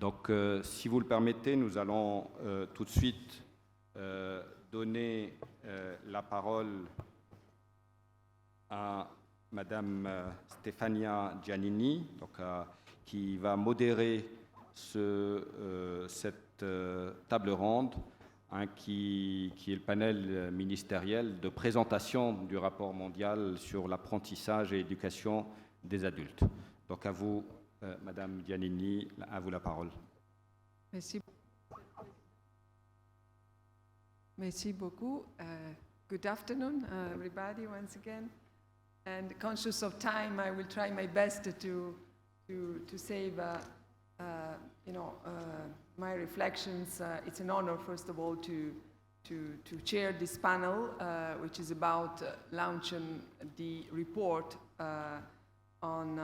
Donc, si vous le permettez, nous allons tout de suite donner la parole à Madame Stefania Giannini, donc, qui va modérer cette table ronde, qui est le panel ministériel de présentation du rapport mondial sur l'apprentissage et l'éducation des adultes. Donc à vous, Madame Giannini, à vous la parole. Merci. Merci beaucoup. Good afternoon, everybody, once again. And conscious of time, I will try my best to save, my reflections. It's an honor, first of all, to chair this panel, which is about launching the report on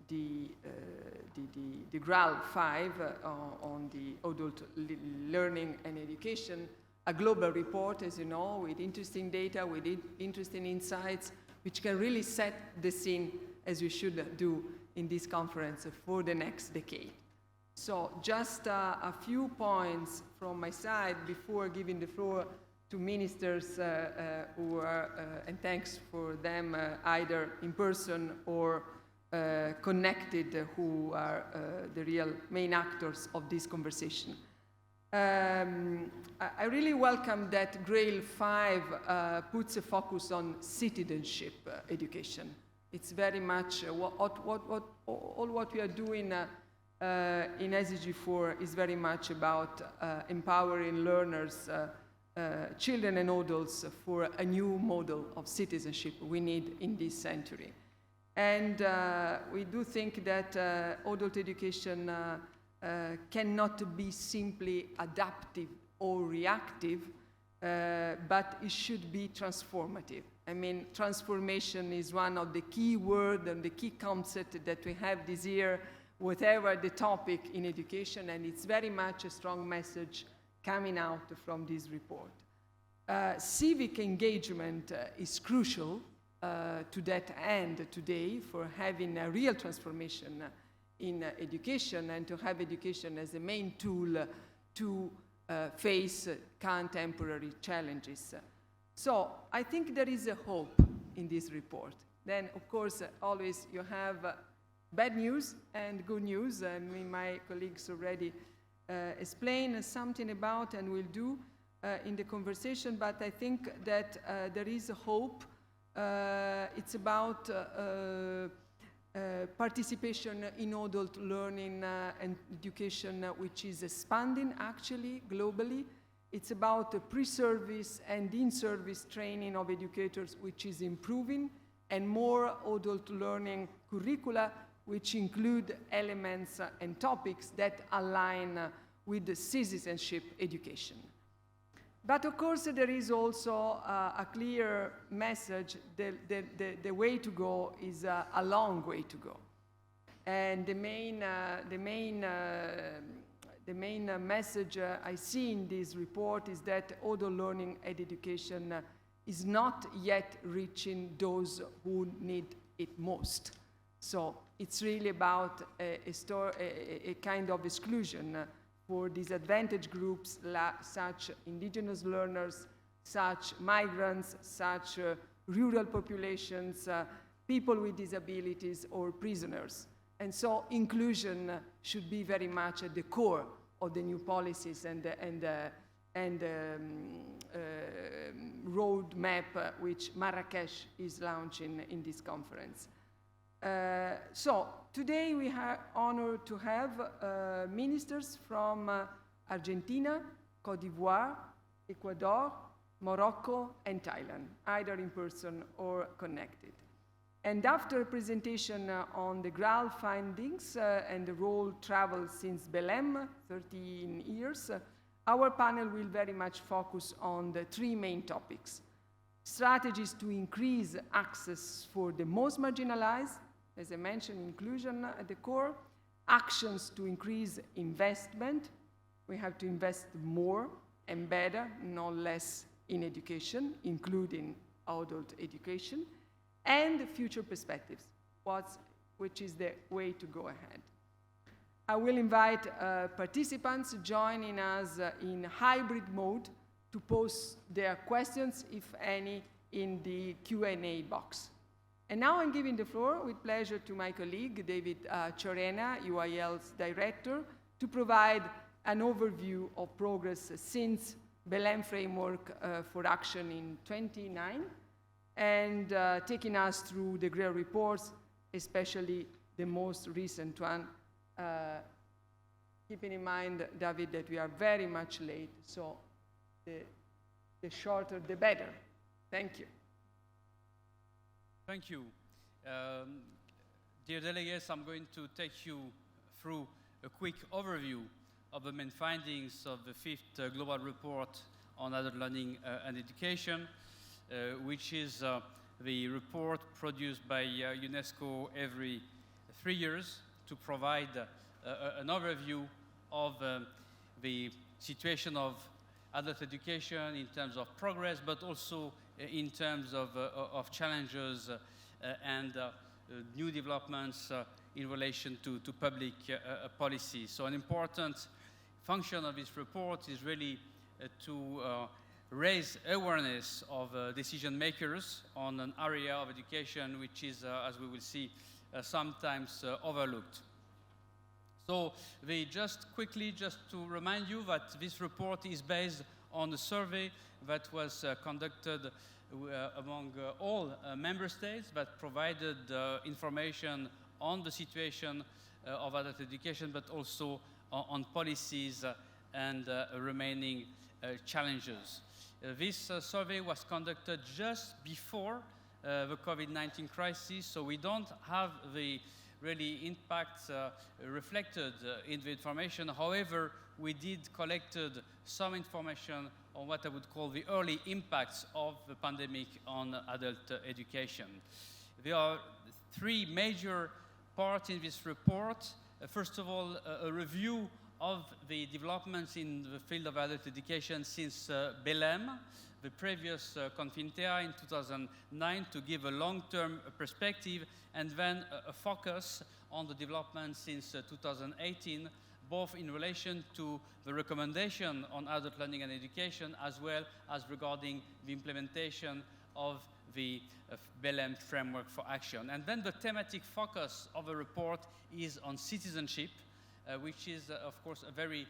the GRALE 5 on the adult learning and education, a global report, as you know, with interesting data, with interesting insights, which can really set the scene, as we should do in this conference, for the next decade. So just a few points from my side before giving the floor to ministers who are, and thanks for them, either in person or connected, who are the real main actors of this conversation. I really welcome that GRALE 5 puts a focus on citizenship education. It's very much all what we are doing in SDG 4 is very much about empowering learners, children and adults, for a new model of citizenship we need in this century. And we do think that adult education cannot be simply adaptive or reactive, but it should be transformative. I mean, transformation is one of the key words and the key concept that we have this year, whatever the topic in education, and it's very much a strong message coming out from this report. Civic engagement is crucial to that end today for having a real transformation in education and to have education as a main tool to face contemporary challenges. So I think there is a hope in this report. Then, of course, always you have bad news and good news, and my colleagues already explained something about and will do in the conversation, but I think that there is a hope. It's about participation in adult learning and education, which is expanding actually globally. It's about pre-service and in-service training of educators, which is improving, and more adult learning curricula, which include elements and topics that align with the citizenship education. But of course, there is also a clear message that the way to go is a long way to go. And the main message I see in this report is that adult learning and education is not yet reaching those who need it most. So it's really about a kind of exclusion for disadvantaged groups, such indigenous learners, such migrants, such rural populations, people with disabilities, or prisoners. And so inclusion should be very much at the core of the new policies and roadmap which Marrakesh is launching in this conference. So today we are honored to have ministers from Argentina, Côte d'Ivoire, Ecuador, Morocco, and Thailand, either in person or connected. And after a presentation on the GRALE findings and the role traveled since Belém, 13 years, our panel will very much focus on the three main topics: strategies to increase access for the most marginalized, as I mentioned, inclusion at the core; actions to increase investment. We have to invest more and better, not less, in education, including adult education; and future perspectives, which is the way to go ahead. I will invite participants joining us in hybrid mode to post their questions, if any, in the Q&A box. And now I'm giving the floor with pleasure to my colleague, David Ciorena, UIL's director, to provide an overview of progress since Belém Framework for Action in 2009, and taking us through the GRALE reports, especially the most recent one, keeping in mind, David, that we are very much late, so the shorter the better. Thank you. Thank you. Dear delegates, I'm going to take you through a quick overview of the main findings of the fifth global report on adult learning and education, which is the report produced by UNESCO every 3 years to provide an overview of the situation of adult education in terms of progress, but also in terms of challenges and new developments in relation to public policy. So an important function of this report is really to raise awareness of decision makers on an area of education which is, as we will see, sometimes overlooked. So just to remind you that this report is based on a survey that was conducted among all member states that provided information on the situation of adult education, but also on policies and remaining challenges. This survey was conducted just before the COVID-19 crisis, so we don't have the really impact reflected in the information. However, we did collected some information on what I would call the early impacts of the pandemic on adult education. There are three major parts in this report. First of all, a review of the developments in the field of adult education since Belém, the previous CONFINTEA in 2009, to give a long-term perspective, and then a focus on the development since 2018, both in relation to the recommendation on adult learning and education, as well as regarding the implementation of the Belém Framework for Action. And then the thematic focus of the report is on citizenship, which is, of course, a very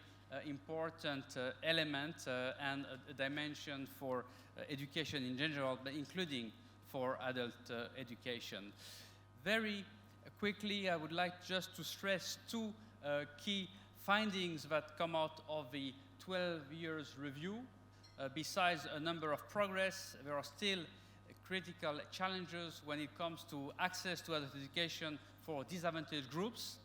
important element and a dimension for education in general, but including for adult education. Very quickly, I would like just to stress two key findings that come out of the 12 years review. Besides a number of progress, there are still critical challenges when it comes to access to adult education for disadvantaged groups.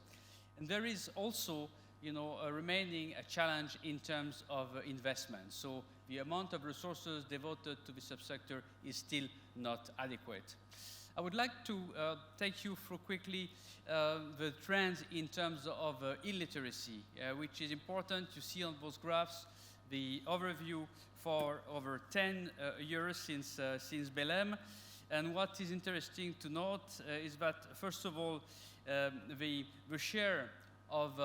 And there is also, a remaining challenge in terms of investment. So the amount of resources devoted to the subsector is still not adequate. I would like to take you through quickly the trends in terms of illiteracy, which is important. You see on those graphs the overview for over 10 years since Belém. And what is interesting to note is that, first of all, the share of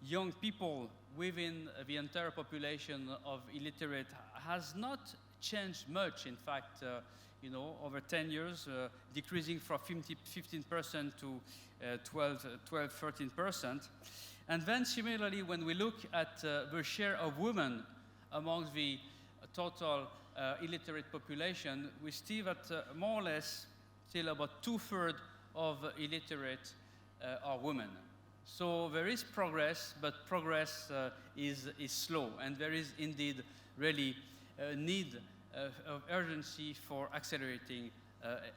young people within the entire population of illiterate has not changed much. In fact, over 10 years, decreasing from 15% to 13%. And then similarly, when we look at the share of women among the total illiterate population, we see that more or less still about 2/3 of illiterate are women. So there is progress, but progress is slow, and there is indeed really a need of urgency for accelerating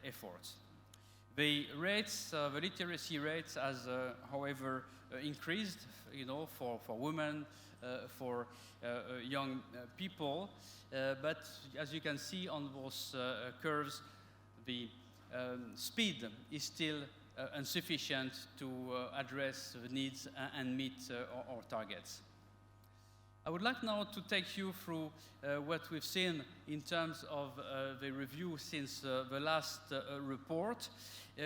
efforts. The rates, the literacy rates has, however, increased, for women, for young people, but as you can see on those curves, the speed is still insufficient to address the needs and meet our targets. I would like now to take you through what we've seen in terms of the review since the last report.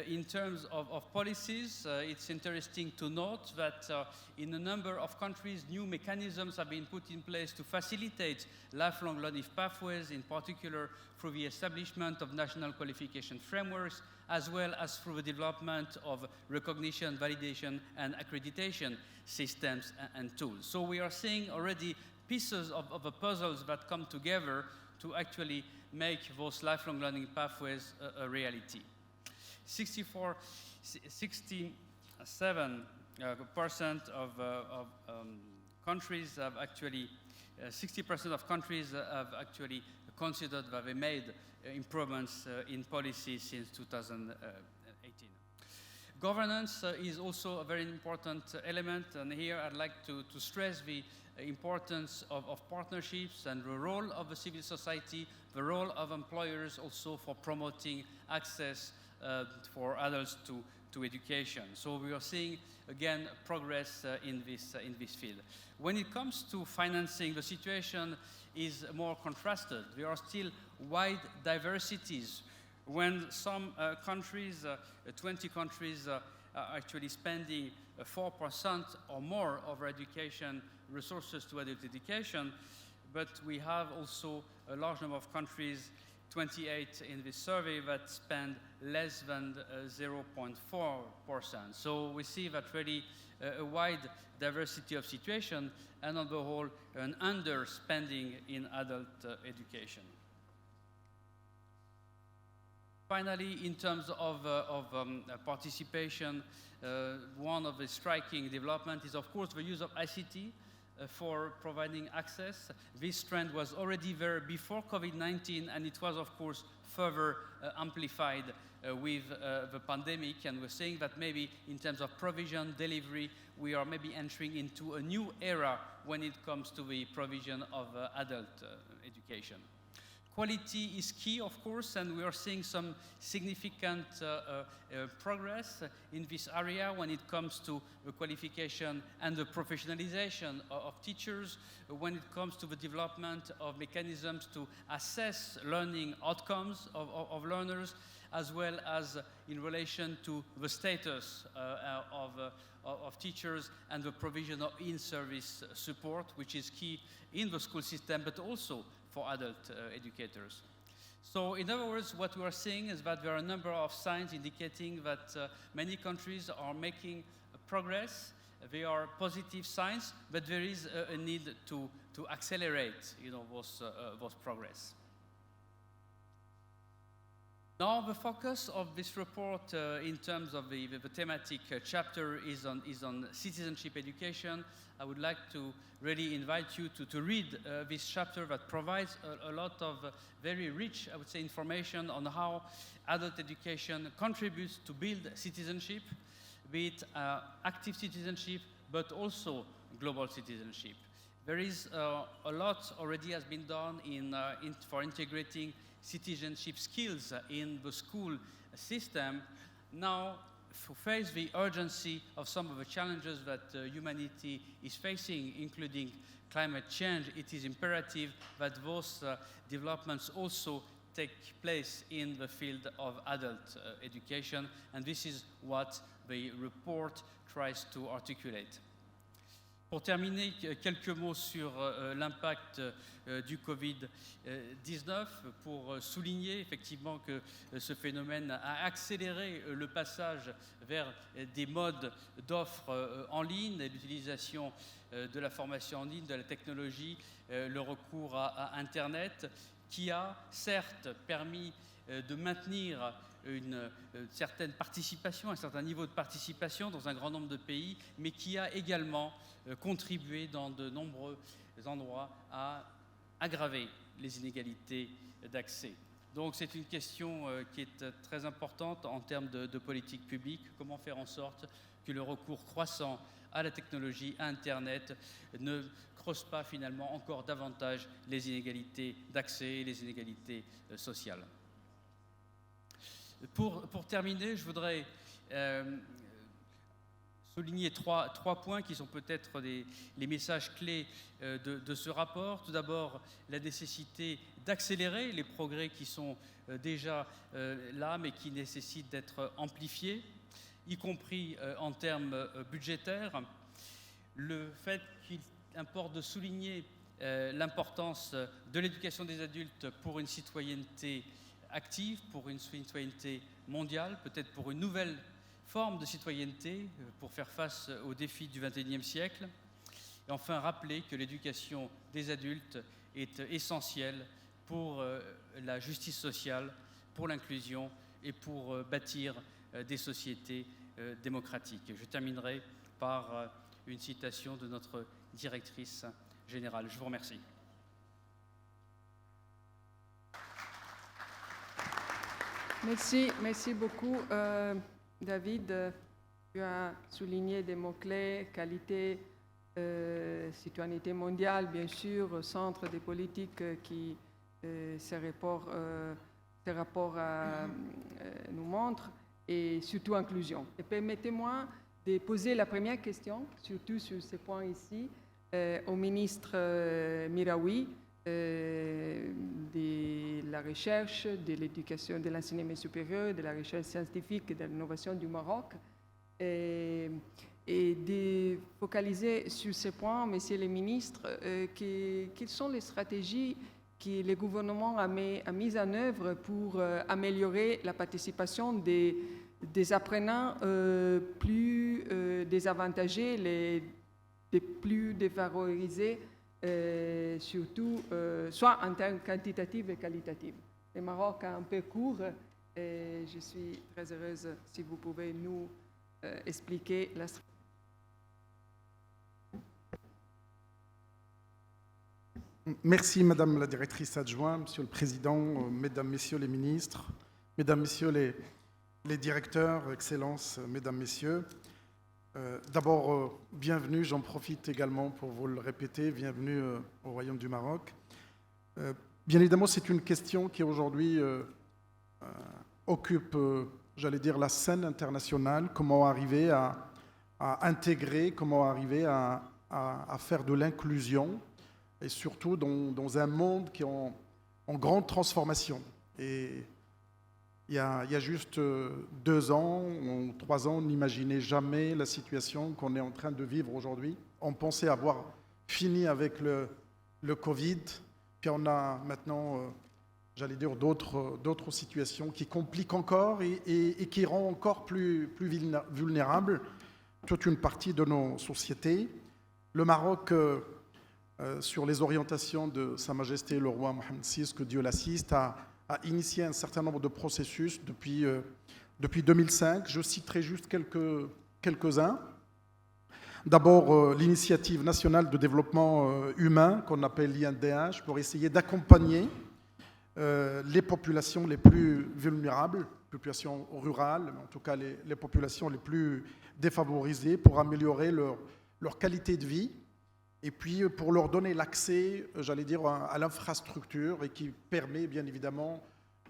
In terms of policies, it's interesting to note that in a number of countries, new mechanisms have been put in place to facilitate lifelong learning pathways, in particular through the establishment of national qualification frameworks, as well as through the development of recognition, validation, and accreditation systems and tools. So we are seeing already pieces of the puzzles that come together to actually make those lifelong learning pathways a reality. 67% of countries have actually, 60% of countries have actually considered that they made improvements in policy since 2018. Governance is also a very important element, and here I'd like to stress the importance of partnerships and the role of the civil society, the role of employers also for promoting access for adults to education. So we are seeing again progress in this field. When it comes to financing, the situation is more contrasted. There are still wide diversities. When some countries, 20 countries, are actually spending 4% or more of our education resources to adult education, but we have also a large number of countries, 28 in this survey, that spend less than 0.4%. So we see that really a wide diversity of situation, and on the whole, an underspending in adult education. Finally, in terms of participation, one of the striking developments is, of course, the use of ICT for providing access. This trend was already there before COVID-19, and it was, of course, further amplified with the pandemic. And we're saying that maybe in terms of provision, delivery, we are maybe entering into a new era when it comes to the provision of adult education. Quality is key, of course, and we are seeing some significant progress in this area when it comes to the qualification and the professionalization of teachers, when it comes to the development of mechanisms to assess learning outcomes of learners, as well as in relation to the status of teachers and the provision of in-service support, which is key in the school system, but also for adult educators. So in other words, what we are seeing is that there are a number of signs indicating that many countries are making progress. They are positive signs, but there is a need to accelerate, those progress. Now, the focus of this report in terms of the thematic chapter is on citizenship education. I would like to really invite you to read this chapter that provides a lot of very rich, I would say, information on how adult education contributes to build citizenship, be it active citizenship, but also global citizenship. There is a lot already has been done for integrating citizenship skills in the school system. Now, to face the urgency of some of the challenges that humanity is facing, including climate change, it is imperative that those developments also take place in the field of adult education, and this is what the report tries to articulate. Pour terminer, quelques mots sur l'impact du Covid-19, pour souligner effectivement que ce phénomène a accéléré le passage vers des modes d'offres en ligne, l'utilisation de la formation en ligne, de la technologie, le recours à Internet, qui a certes permis de maintenir une certaine participation, un certain niveau de participation dans un grand nombre de pays, mais qui a également contribué dans de nombreux endroits à aggraver les inégalités d'accès. Donc c'est une question qui est très importante en termes de politique publique, comment faire en sorte que le recours croissant à la technologie, à Internet, ne creuse pas finalement encore davantage les inégalités d'accès et les inégalités sociales. Pour terminer, je voudrais souligner trois points qui sont peut-être les messages clés de ce rapport. Tout d'abord, la nécessité d'accélérer les progrès qui sont déjà là, mais qui nécessitent d'être amplifiés, y compris en termes budgétaires. Le fait qu'il importe de souligner l'importance de l'éducation des adultes pour une citoyenneté active, pour une citoyenneté mondiale, peut-être pour une nouvelle forme de citoyenneté pour faire face aux défis du XXIe siècle. Et enfin, rappeler que l'éducation des adultes est essentielle pour la justice sociale, pour l'inclusion et pour bâtir des sociétés démocratiques. Je terminerai par une citation de notre directrice générale. Je vous remercie. Merci beaucoup. David, tu as souligné des mots-clés, qualité, citoyenneté mondiale, bien sûr, centre des politiques qui ces rapports nous montrent, et surtout inclusion. Et permettez-moi de poser la première question, surtout sur ce point ici, au ministre Miraoui, de la recherche, de l'éducation, de l'enseignement supérieur, de la recherche scientifique et de l'innovation du Maroc, et de focaliser sur ce point, Monsieur le ministre, quelles sont les stratégies que le gouvernement a mises en œuvre pour améliorer la participation des apprenants plus désavantagés, les plus défavorisés, surtout, soit en termes quantitatifs et qualitatifs. Le Maroc a un peu court et je suis très heureuse si vous pouvez nous expliquer la stratégie. Merci Madame la directrice adjointe, Monsieur le Président, Mesdames, Messieurs les ministres, Mesdames, Messieurs les directeurs, Excellences, Mesdames, Messieurs. D'abord, bienvenue, j'en profite également pour vous le répéter, bienvenue au Royaume du Maroc. Bien évidemment, c'est une question qui aujourd'hui occupe, j'allais dire, la scène internationale, comment arriver à intégrer, comment arriver à faire de l'inclusion, et surtout dans un monde qui est en grande transformation. Et il y a juste 2 ans ou 3 ans, on n'imaginait jamais la situation qu'on est en train de vivre aujourd'hui. On pensait avoir fini avec le Covid, puis on a maintenant, j'allais dire, d'autres situations qui compliquent encore et qui rendent encore plus vulnérables toute une partie de nos sociétés. Le Maroc, sur les orientations de Sa Majesté le roi Mohamed VI, que Dieu l'assiste, a initié un certain nombre de processus depuis 2005. Je citerai juste quelques-uns. D'abord, l'initiative nationale de développement humain, qu'on appelle l'INDH, pour essayer d'accompagner les populations les plus vulnérables, populations rurales, mais en tout cas les populations les plus défavorisées, pour améliorer leur qualité de vie, et puis pour leur donner l'accès, j'allais dire, à l'infrastructure, et qui permet bien évidemment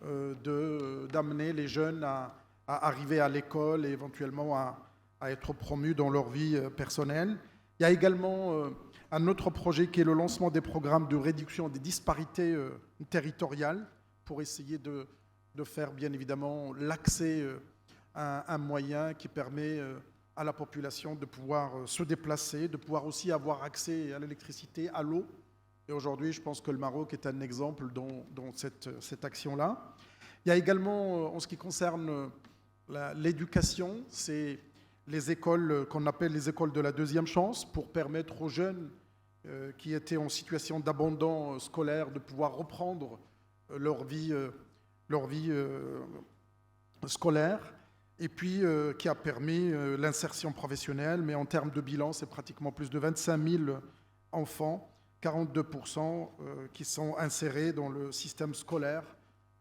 d'amener les jeunes à arriver à l'école et éventuellement à être promus dans leur vie personnelle. Il y a également un autre projet qui est le lancement des programmes de réduction des disparités territoriales, pour essayer de faire bien évidemment l'accès à un moyen qui permet à la population de pouvoir se déplacer, de pouvoir aussi avoir accès à l'électricité, à l'eau. Et aujourd'hui, je pense que le Maroc est un exemple dans cette action-là. Il y a également, en ce qui concerne l'éducation, c'est les écoles qu'on appelle les écoles de la deuxième chance, pour permettre aux jeunes qui étaient en situation d'abandon scolaire de pouvoir reprendre leur vie scolaire, et puis qui a permis l'insertion professionnelle. Mais en termes de bilan, c'est pratiquement plus de 25 000 enfants, 42% qui sont insérés dans le système scolaire,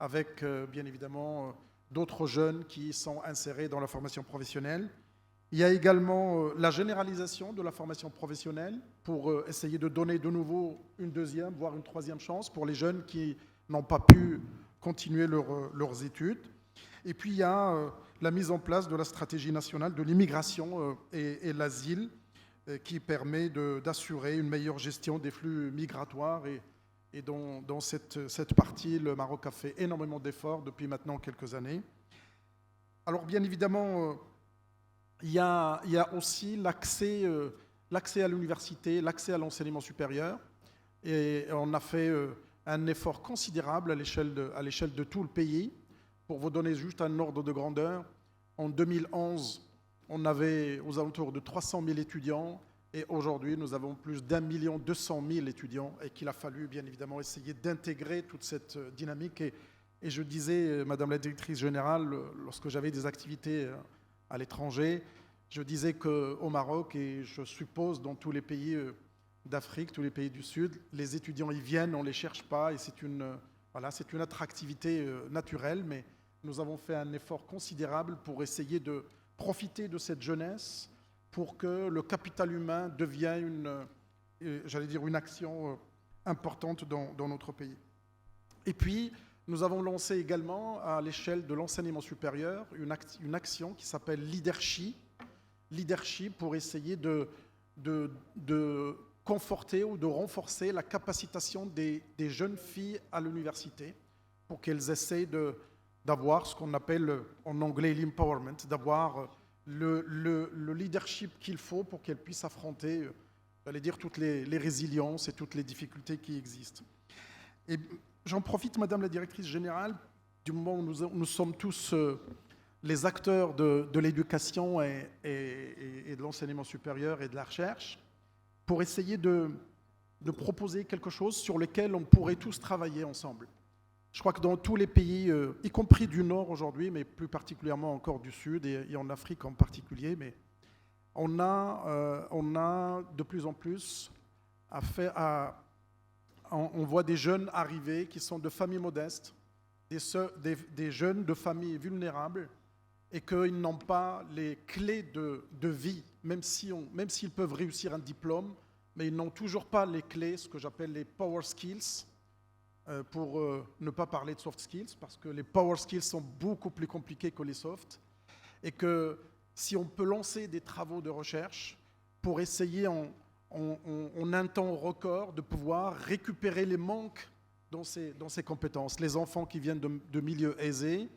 avec bien évidemment d'autres jeunes qui sont insérés dans la formation professionnelle. Il y a également la généralisation de la formation professionnelle, pour essayer de donner de nouveau une deuxième, voire une troisième chance pour les jeunes qui n'ont pas pu continuer leurs études. Et puis il y a la mise en place de la stratégie nationale de l'immigration et l'asile, qui permet d'assurer une meilleure gestion des flux migratoires. Et dans cette partie, le Maroc a fait énormément d'efforts depuis maintenant quelques années. Alors bien évidemment, il y a aussi l'accès à l'université, l'accès à l'enseignement supérieur. Et on a fait un effort considérable à l'échelle de tout le pays. Pour vous donner juste un ordre de grandeur, en 2011, on avait aux alentours de 300 000 étudiants. Et aujourd'hui, nous avons plus d'1 200 000 étudiants et qu'il a fallu bien évidemment essayer d'intégrer toute cette dynamique. Et je disais, Madame la Directrice Générale, lorsque j'avais des activités à l'étranger, je disais qu'au Maroc, et je suppose dans tous les pays d'Afrique, tous les pays du Sud, les étudiants y viennent, on ne les cherche pas et c'est une attractivité naturelle. Mais nous avons fait un effort considérable pour essayer de profiter de cette jeunesse pour que le capital humain devienne une action importante dans notre pays. Et puis, nous avons lancé également à l'échelle de l'enseignement supérieur une action qui s'appelle Leadership pour essayer de conforter ou de renforcer la capacitation des jeunes filles à l'université pour qu'elles essayent d'avoir ce qu'on appelle en anglais l'empowerment, d'avoir le leadership qu'il faut pour qu'elles puissent affronter, toutes les résiliences et toutes les difficultés qui existent. Et j'en profite, Madame la Directrice Générale, du moment où nous sommes tous les acteurs de l'éducation et de l'enseignement supérieur et de la recherche, pour essayer de proposer quelque chose sur lequel on pourrait tous travailler ensemble. Je crois que dans tous les pays, y compris du Nord aujourd'hui, mais plus particulièrement encore du Sud et en Afrique en particulier, mais on a de plus en plus on voit des jeunes arriver qui sont de familles modestes, des jeunes de familles vulnérables et qu'ils n'ont pas les clés de vie, même s'ils peuvent réussir un diplôme, mais ils n'ont toujours pas les clés, ce que j'appelle les power skills, pour ne pas parler de soft skills, parce que les power skills sont beaucoup plus compliqués que les soft, et que si on peut lancer des travaux de recherche pour essayer en un temps record de pouvoir récupérer les manques dans ces compétences. Les enfants qui viennent de milieux aisés,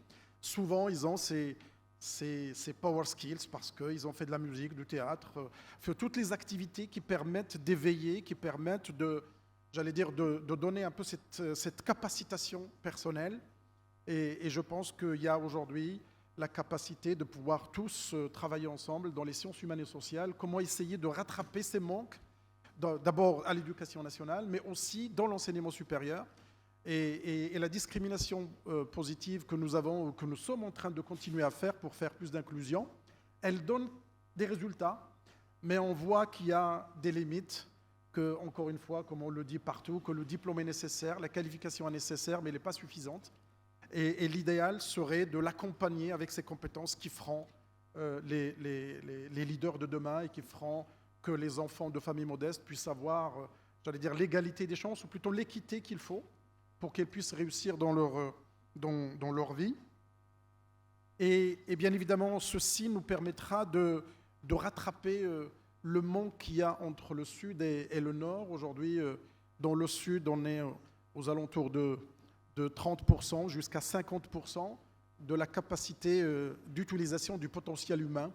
souvent ils ont ces power skills parce qu'ils ont fait de la musique, du théâtre, fait toutes les activités qui permettent d'éveiller, qui permettent de donner un peu cette capacitation personnelle. Et je pense qu'il y a aujourd'hui la capacité de pouvoir tous travailler ensemble dans les sciences humaines et sociales, comment essayer de rattraper ces manques, d'abord à l'éducation nationale, mais aussi dans l'enseignement supérieur. Et la discrimination positive que nous sommes en train de continuer à faire pour faire plus d'inclusion, elle donne des résultats, mais on voit qu'il y a des limites, que, encore une fois, comme on le dit partout, que le diplôme est nécessaire, la qualification est nécessaire, mais elle n'est pas suffisante. Et l'idéal serait de l'accompagner avec ces compétences qui feront les leaders de demain et qui feront que les enfants de familles modestes puissent avoir, l'égalité des chances, ou plutôt l'équité qu'il faut pour qu'ils puissent réussir dans leur vie. Et bien évidemment, ceci nous permettra de rattraper le manque qu'il y a entre le Sud et le Nord. Aujourd'hui, dans le Sud, on est aux alentours de 30% jusqu'à 50% de la capacité d'utilisation du potentiel humain.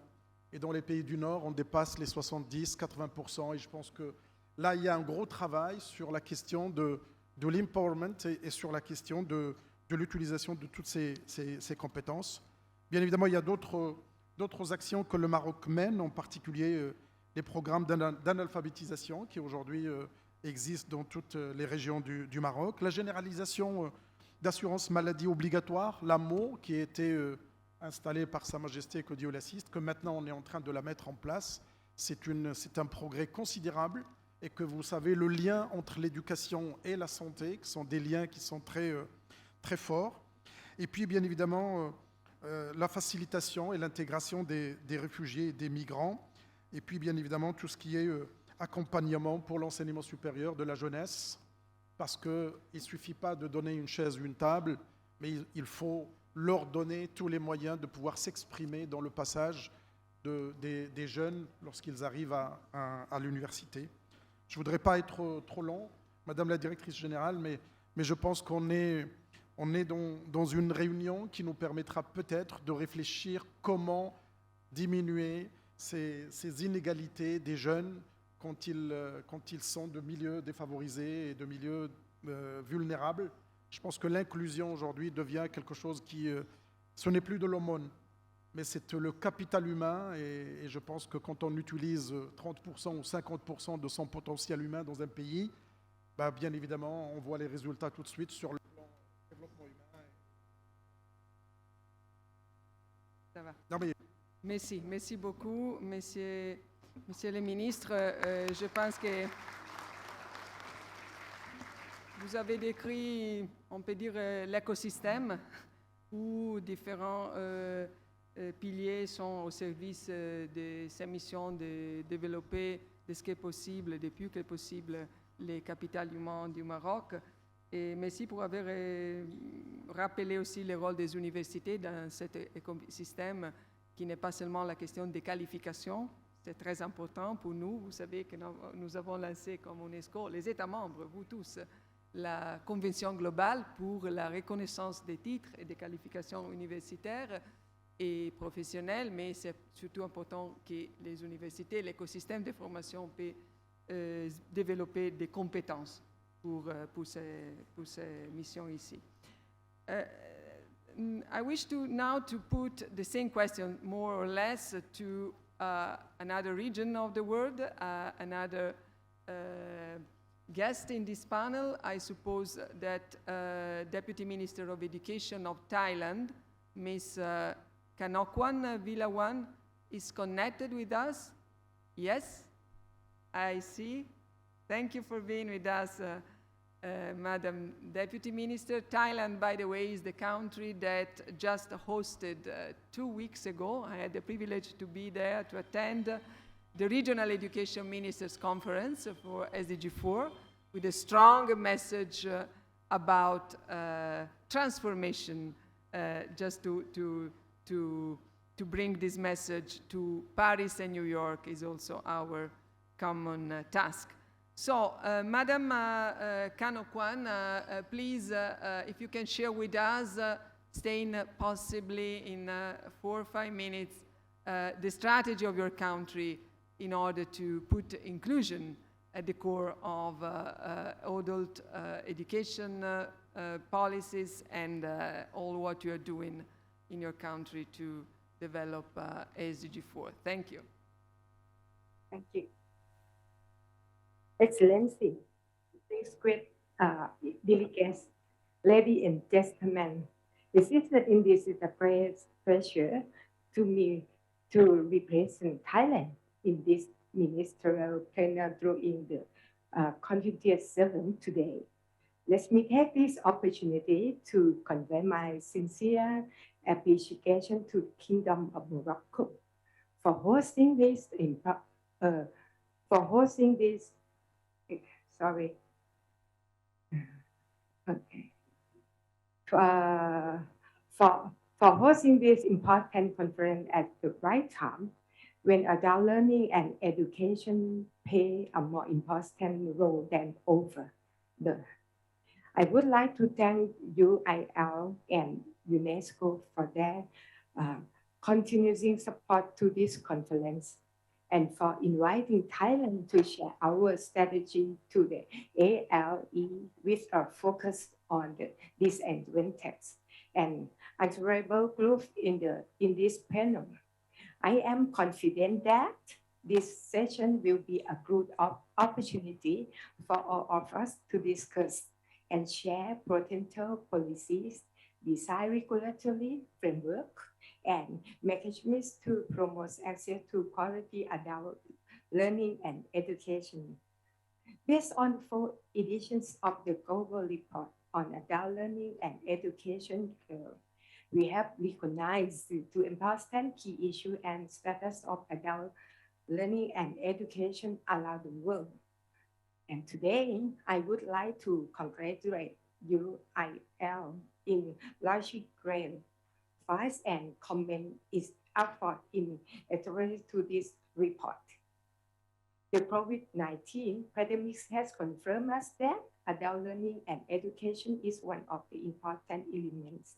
Et dans les pays du Nord, on dépasse les 70-80%. Et je pense que là, il y a un gros travail sur la question de l'empowerment et sur la question de l'utilisation de toutes ces compétences. Bien évidemment, il y a d'autres actions que le Maroc mène, en particulier les programmes d'analphabétisation qui aujourd'hui existent dans toutes les régions du Maroc. La généralisation d'assurance maladie obligatoire, l'AMO, qui a été installée par Sa Majesté, que Dieu l'assiste, que maintenant on est en train de la mettre en place. C'est un progrès considérable et que vous savez, le lien entre l'éducation et la santé, qui sont des liens qui sont très, très forts. Et puis, bien évidemment, la facilitation et l'intégration des réfugiés et des migrants. Et puis, bien évidemment, tout ce qui est accompagnement pour l'enseignement supérieur de la jeunesse, parce qu'il ne suffit pas de donner une chaise ou une table, mais il faut leur donner tous les moyens de pouvoir s'exprimer dans le passage des jeunes lorsqu'ils arrivent à l'université. Je ne voudrais pas être trop long, Madame la Directrice Générale, mais je pense qu'on est dans une réunion qui nous permettra peut-être de réfléchir comment diminuer ces inégalités des jeunes quand ils sont de milieux défavorisés et de milieux vulnérables. Je pense que l'inclusion aujourd'hui devient quelque chose ce n'est plus de l'aumône, mais c'est le capital humain et je pense que quand on utilise 30% ou 50% de son potentiel humain dans un pays, bah bien évidemment, on voit les résultats tout de suite sur le plan développement humain. Ça va. Non, mais... Merci beaucoup, Monsieur le ministre. Je pense que vous avez décrit, on peut dire, l'écosystème où différents piliers sont au service de ces missions de développer de ce qui est possible, le plus que possible, les capitales humaines du Maroc. Et merci pour avoir rappelé aussi le rôle des universités dans cet écosystème qui n'est pas seulement la question des qualifications. C'est très important pour nous. Vous savez que nous avons lancé comme UNESCO, les États membres, vous tous, la Convention globale pour la reconnaissance des titres et des qualifications universitaires et professionnelles, mais c'est surtout important que les universités, l'écosystème de formation puissent développer des compétences pour ces missions ici. I wish now to put the same question, more or less, to another region of the world, another guest in this panel. I suppose that Deputy Minister of Education of Thailand, Ms. Kanokwan Vilawan, is connected with us. Yes, I see. Thank you for being with us, Madam Deputy Minister. Thailand, by the way, is the country that just hosted 2 weeks ago. I had the privilege to be there to attend the Regional Education Ministers Conference for SDG 4 with a strong message about transformation, just to bring this message to Paris and New York is also our common task. So, Madam Kanokwan, please, if you can share with us, staying possibly in 4 or 5 minutes, the strategy of your country in order to put inclusion at the core of adult education policies and all what you are doing in your country to develop SDG 4. Thank you. Thank you. Excellency, distinguished delegates, ladies and gentlemen, it is a great pleasure to me to represent Thailand in this ministerial panel during the CONFINTEA 7 today. Let me take this opportunity to convey my sincere appreciation to the Kingdom of Morocco for hosting this. For hosting this important conference at the right time, when adult learning and education play a more important role than ever. I would like to thank UIL and UNESCO for their continuing support to this conference and for inviting Thailand to share our strategy to the ALE with a focus on the disadvantaged and vulnerable groups in this panel. I am confident that this session will be a good opportunity for all of us to discuss and share potential policies, design regulatory framework, and mechanisms to promote access to quality adult learning and education. Based on 4 editions of the Global Report on Adult Learning and Education, we have recognized the important key issue and status of adult learning and education around the world. And today, I would like to congratulate UIL in launching GRALE, advice and comment is effort in adherence to this report. The COVID-19 pandemic has confirmed us that adult learning and education is one of the important elements.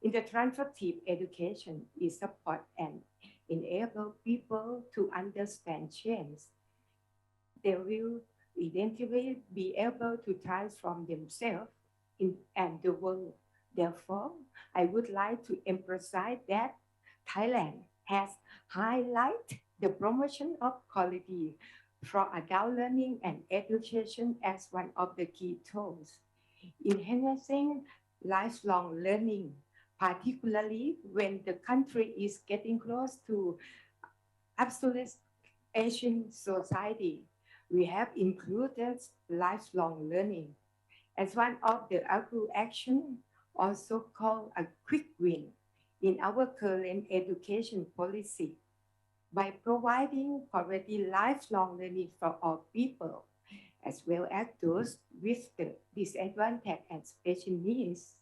In the transformative education, we support and enable people to understand change. They will eventually be able to transform themselves and the world. Therefore, I would like to emphasize that Thailand has highlighted the promotion of quality for adult learning and education as one of the key tools. Enhancing lifelong learning, particularly when the country is getting close to absolute Asian society, we have included lifelong learning as one of the action, also called a quick win in our current education policy. By providing quality lifelong learning for all people, as well as those with the disadvantaged and special needs.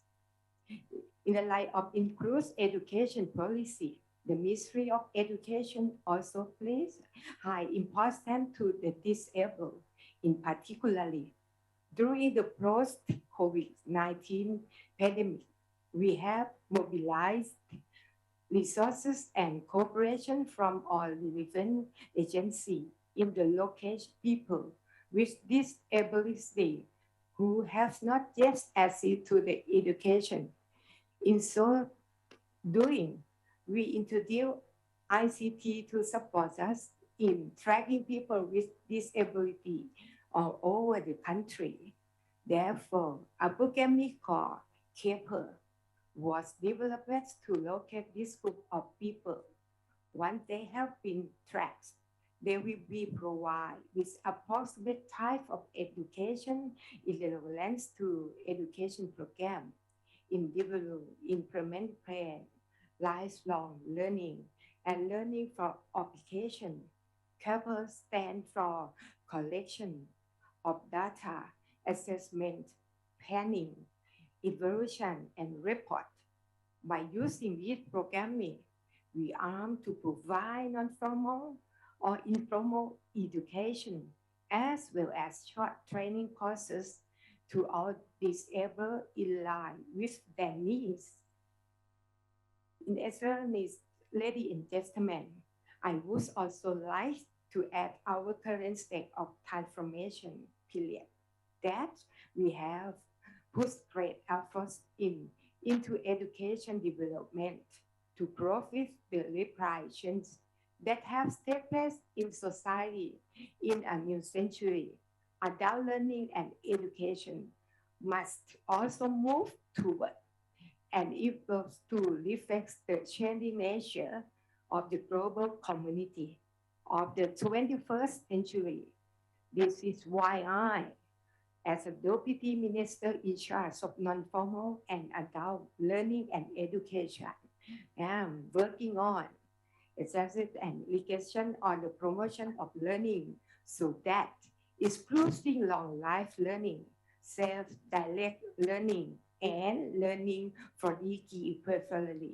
In the light of inclusive education policy, the Ministry of Education also places high importance to the disabled, in particularly. During the post-COVID-19 pandemic, we have mobilized resources and cooperation from all relevant agencies in the location people with disability who have not yet access to the education. In so doing, we introduce ICT to support us in tracking people with disability all over the country. Therefore, a program called CAPER was developed to locate this group of people. Once they have been tracked, they will be provided with approximate type of education in relevance to education program, individual implement plan, lifelong learning, and learning for application. CAPER stands for collection of data, assessment, planning, evaluation, and report. By using this programming, we aim to provide non-formal or informal education, as well as short training courses to all disabled in line with their needs. In essence, ladies and gentlemen, I would also like to add our current state of transformation period that we have put great efforts into education development to cope with the reparations that have taken place in society in a new century. Adult learning and education must also move toward and evolve to reflect the changing nature of the global community of the 21st century. This is why I, as a Deputy Minister in charge of non-formal and adult learning and education, am working on exercise and litigation on the promotion of learning so that exclusive long life learning, self-direct learning, and learning for degree preferably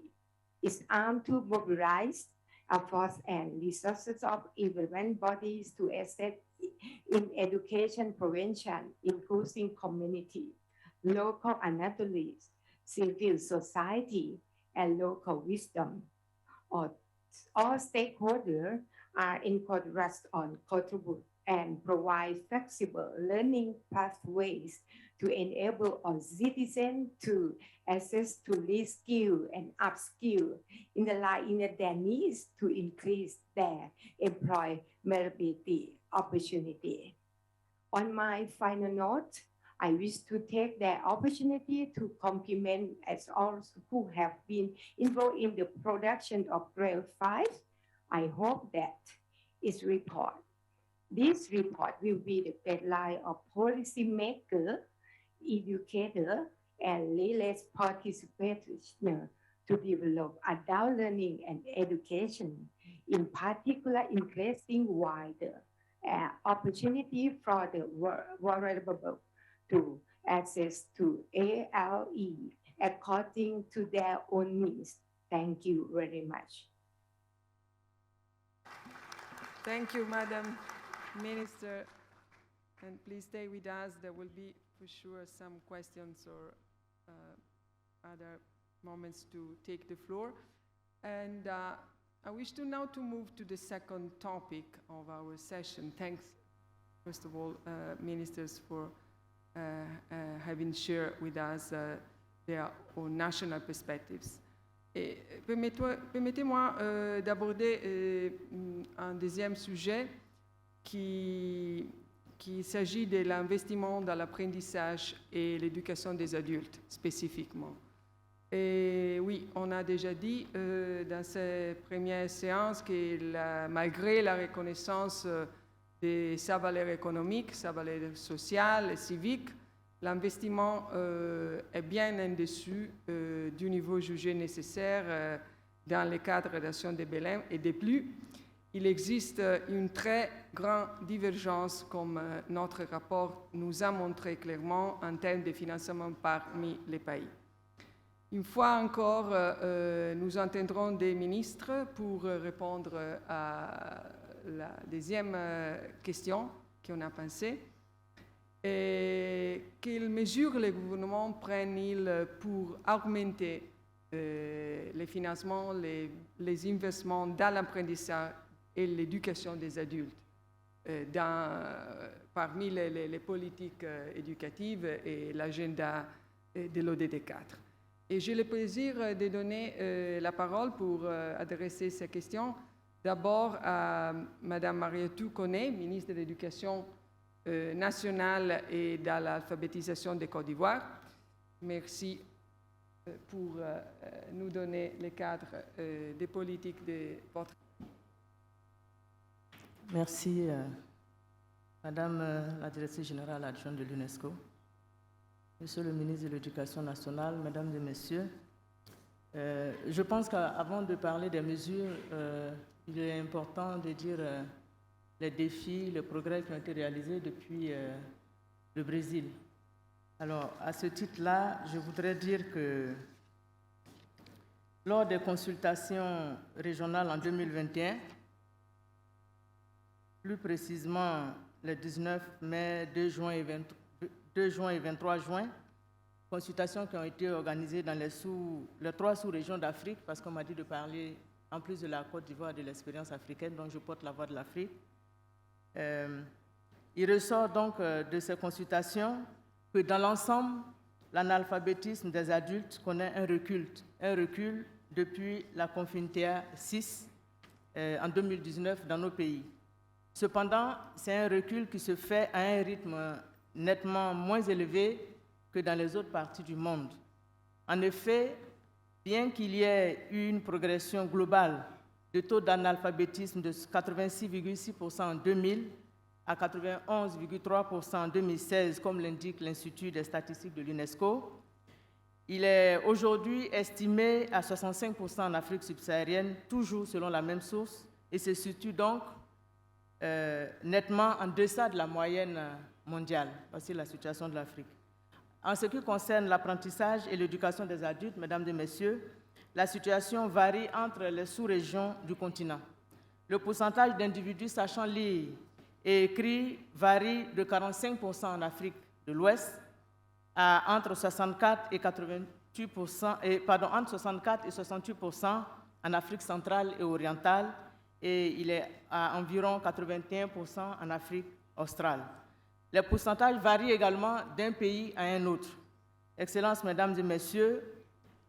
is aimed to mobilize efforts and resources of relevant bodies to assist in education prevention, including community, local authorities, civil society, and local wisdom. All stakeholders are encouraged on contribute and provide flexible learning pathways to enable all citizens to access to reskill and upskill in the line in their needs to increase their employability opportunity. On my final note, I wish to take the opportunity to compliment as all who have been involved in the production of GRALE 5. I hope that this report will be the guideline of policymakers, educators, and leaders participants to develop adult learning and education, in particular increasing wider opportunity for the vulnerable to access to ALE according to their own needs Thank you very much. Thank you, Madam Minister. And please stay with us. There will be, for sure, some questions or other moments to take the floor. And I wish to now to move to the second topic of our session. Thanks, first of all, ministers, for having shared with us their own national perspectives. Permettez-moi d'aborder un deuxième sujet qui s'agit de l'investissement dans l'apprentissage et l'éducation des adultes spécifiquement. Et oui, on a déjà dit dans ces premières séances que malgré la reconnaissance de sa valeur économique, sa valeur sociale et civique, l'investissement est bien en-dessus du niveau jugé nécessaire dans le cadre de l'action de Belém. Et de plus, il existe une très grande divergence, comme notre rapport nous a montré clairement, en termes de financement parmi les pays. Une fois encore, nous entendrons des ministres pour répondre à la deuxième question qu'on a pensée. Et quelles mesures le gouvernement prennent-ils pour augmenter les financements, les investissements dans l'apprentissage et l'éducation des adultes parmi les politiques éducatives et l'agenda de l'ODD 4? Et j'ai le plaisir de donner la parole pour adresser ces questions d'abord à Mme Marietou Koné, ministre de l'Éducation nationale et de l'alphabétisation de Côte d'Ivoire. Merci pour nous donner le cadre des politiques de votre... Merci, Madame la Directrice Générale Adjointe de l'UNESCO. Monsieur le ministre de l'Éducation nationale, Mesdames et Messieurs, je pense qu'avant de parler des mesures, il est important de dire les défis, les progrès qui ont été réalisés depuis le Brésil. Alors, à ce titre-là, je voudrais dire que lors des consultations régionales en 2021, plus précisément les 19 mai, 2 juin et 23 juin, consultations qui ont été organisées dans les 3 sous-régions d'Afrique, parce qu'on m'a dit de parler, en plus de la Côte d'Ivoire, de l'expérience africaine, dont je porte la voix de l'Afrique. Il ressort donc de ces consultations que dans l'ensemble, l'analphabétisme des adultes connaît un recul depuis la CONFINTEA 6 en 2019 dans nos pays. Cependant, c'est un recul qui se fait à un rythme nettement moins élevé que dans les autres parties du monde. En effet, bien qu'il y ait eu une progression globale de taux d'analphabétisme de 86,6% en 2000 à 91,3% en 2016, comme l'indique l'Institut des statistiques de l'UNESCO, il est aujourd'hui estimé à 65% en Afrique subsaharienne, toujours selon la même source, et se situe donc nettement en deçà de la moyenne mondiale. Voici la situation de l'Afrique. En ce qui concerne l'apprentissage et l'éducation des adultes, Mesdames et Messieurs, la situation varie entre les sous-régions du continent. Le pourcentage d'individus sachant lire et écrire varie de 45% en Afrique de l'Ouest à entre 64 et 68% en Afrique centrale et orientale, et il est à environ 81% en Afrique australe. Les pourcentages varient également d'un pays à un autre. Excellences, Mesdames et Messieurs,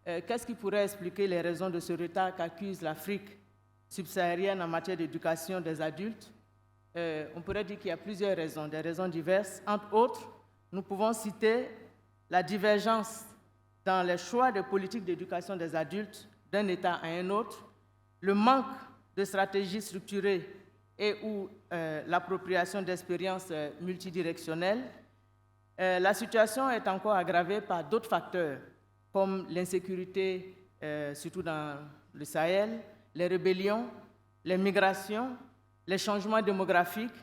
qu'est-ce qui pourrait expliquer les raisons de ce retard qu'accuse l'Afrique subsaharienne en matière d'éducation des adultes? On pourrait dire qu'il y a plusieurs raisons, des raisons diverses. Entre autres, nous pouvons citer la divergence dans les choix de politiques d'éducation des adultes d'un État à un autre, le manque de stratégies structurées et ou l'appropriation d'expériences multidirectionnelles. La situation est encore aggravée par d'autres facteurs, comme l'insécurité, surtout dans le Sahel, les rébellions, les migrations, les changements démographiques.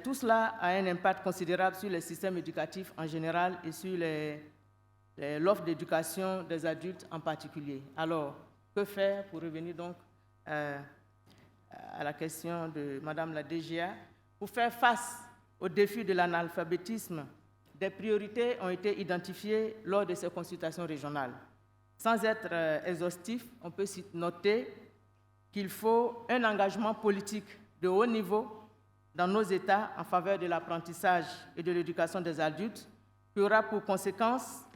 Tout cela a un impact considérable sur les systèmes éducatifs en général et sur l'offre d'éducation des adultes en particulier. Alors, Que faire pour revenir donc à la question de Madame la DGA? Pour faire face au défi de l'analphabétisme, des priorités ont été identifiées lors de ces consultations régionales. Sans être exhaustif, on peut noter qu'il faut un engagement politique de haut niveau dans nos États en faveur de l'apprentissage et de l'éducation des adultes, qui aura pour conséquence